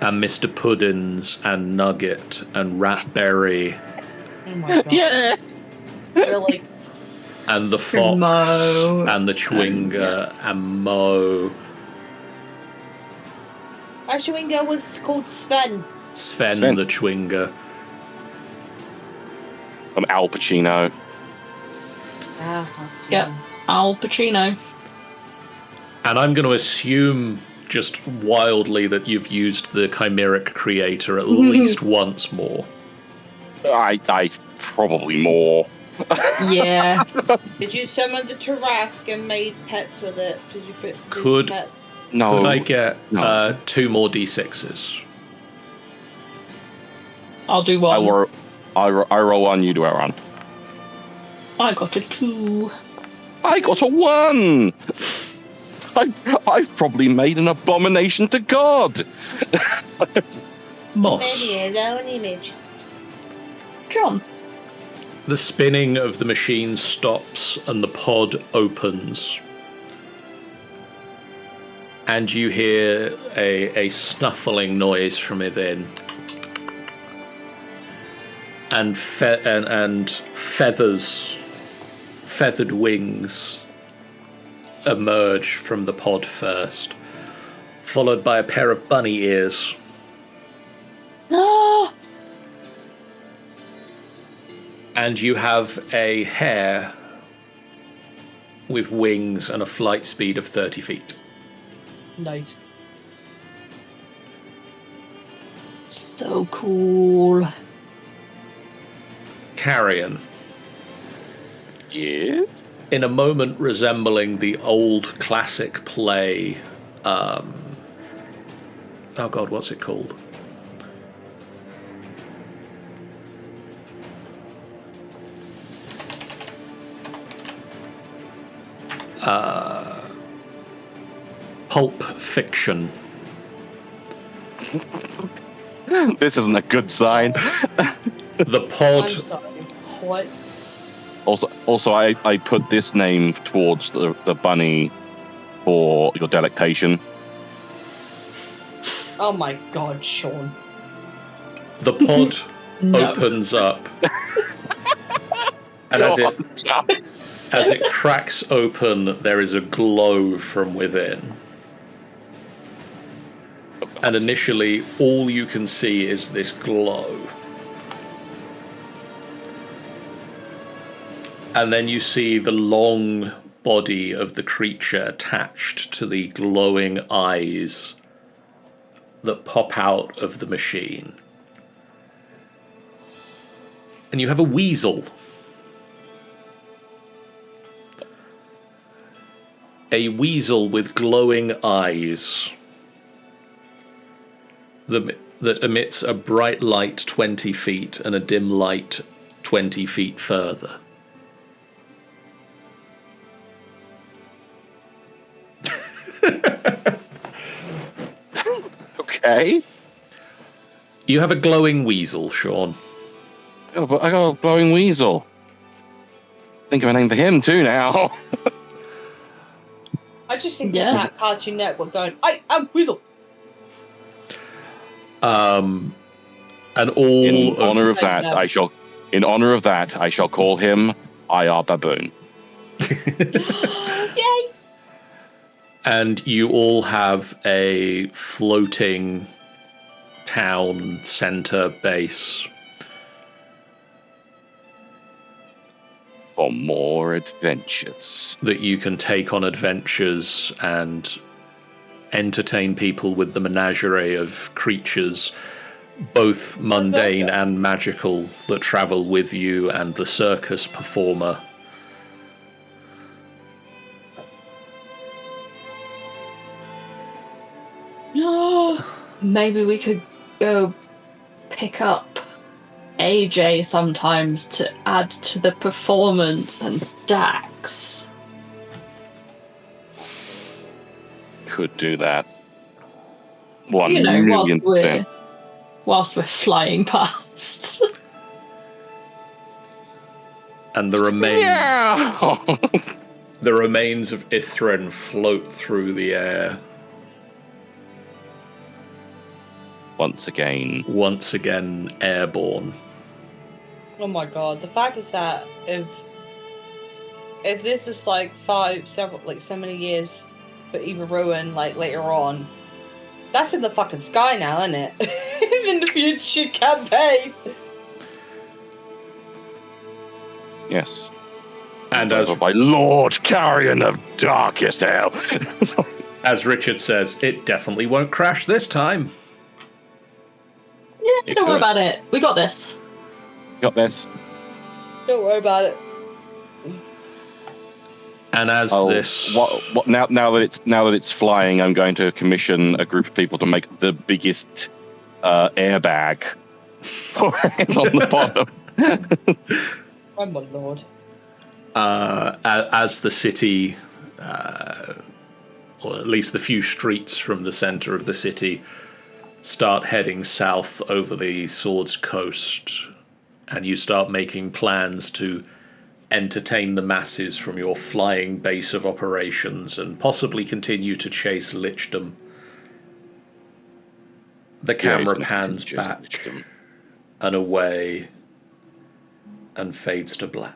and Mr. Puddins and Nugget and Ratberry. Oh my god. Yeah. Really? And the Fox Mo. and the Chewinga and Mo. Our Chewinga was called Sven. Sven the Chewinga. Al Pacino. Ah, Yep, Al Pacino. And I'm going to assume just wildly that you've used the Chimeric Creator at least once more. I probably more. Yeah. Did you summon the Tarask and made pets with it? Did you put Could- pets? No. Could I get No. 2 more d6s? I'll do one. I roll 1, you do it 1. I got a 2. I got a 1! I've probably made an abomination to God! Moss. Maybe his own image. John. The spinning of the machine stops and the pod opens. And you hear a snuffling noise from within. And feathered wings emerge from the pod first, followed by a pair of bunny ears. Ah! And you have a hare with wings and a flight speed of 30 feet. Nice. So cool. Carrion. Yes? In a moment resembling the old classic play, oh god, what's it called? Pulp Fiction. This isn't a good sign. The I'm pod sorry. What? Also, I put this name towards the bunny for your delectation. Oh my god, Sean. The pod No. opens up, and as it cracks open, there is a glow from within. And initially, all you can see is this glow. And then you see the long body of the creature attached to the glowing eyes that pop out of the machine. And you have a weasel. A weasel with glowing eyes that emits a bright light 20 feet and a dim light 20 feet further. Okay. You have a glowing weasel, Sean. I got a glowing weasel. Think of a name for him too now. I just think Yeah. of that Cartoon Network going, I'm Weasel. And all In honor of that, No. I shall call him IR Baboon. Yay! And you all have a floating town center base. For more adventures. That you can take on adventures and entertain people with the menagerie of creatures, both mundane and magical, that travel with you and the circus performer. No. Maybe we could go pick up AJ sometimes to add to the performance and Dax. Could do that. 1 You know, million percent. whilst we're flying past. And the remains, Yeah. the remains of Ythryn float through the air, Once again. once again airborne. Oh my god, the fact is that if this is like so many years for Eva Ruin, like later on, that's in the fucking sky now, isn't it? In the future campaign. Yes. And as by Lord Carrion of Darkest Hell. as Richard says, it definitely won't crash this time. Yeah, don't worry about it. We got this. Got this. Don't worry about it. And as this, what now that it's flying, I'm going to commission a group of people to make the biggest airbag for it on the bottom. Oh my lord. as the city, or at least the few streets from the center of the city, start heading south over the Swords Coast, and you start making plans to entertain the masses from your flying base of operations and possibly continue to chase Lichdom. The camera pans back and away and fades to black.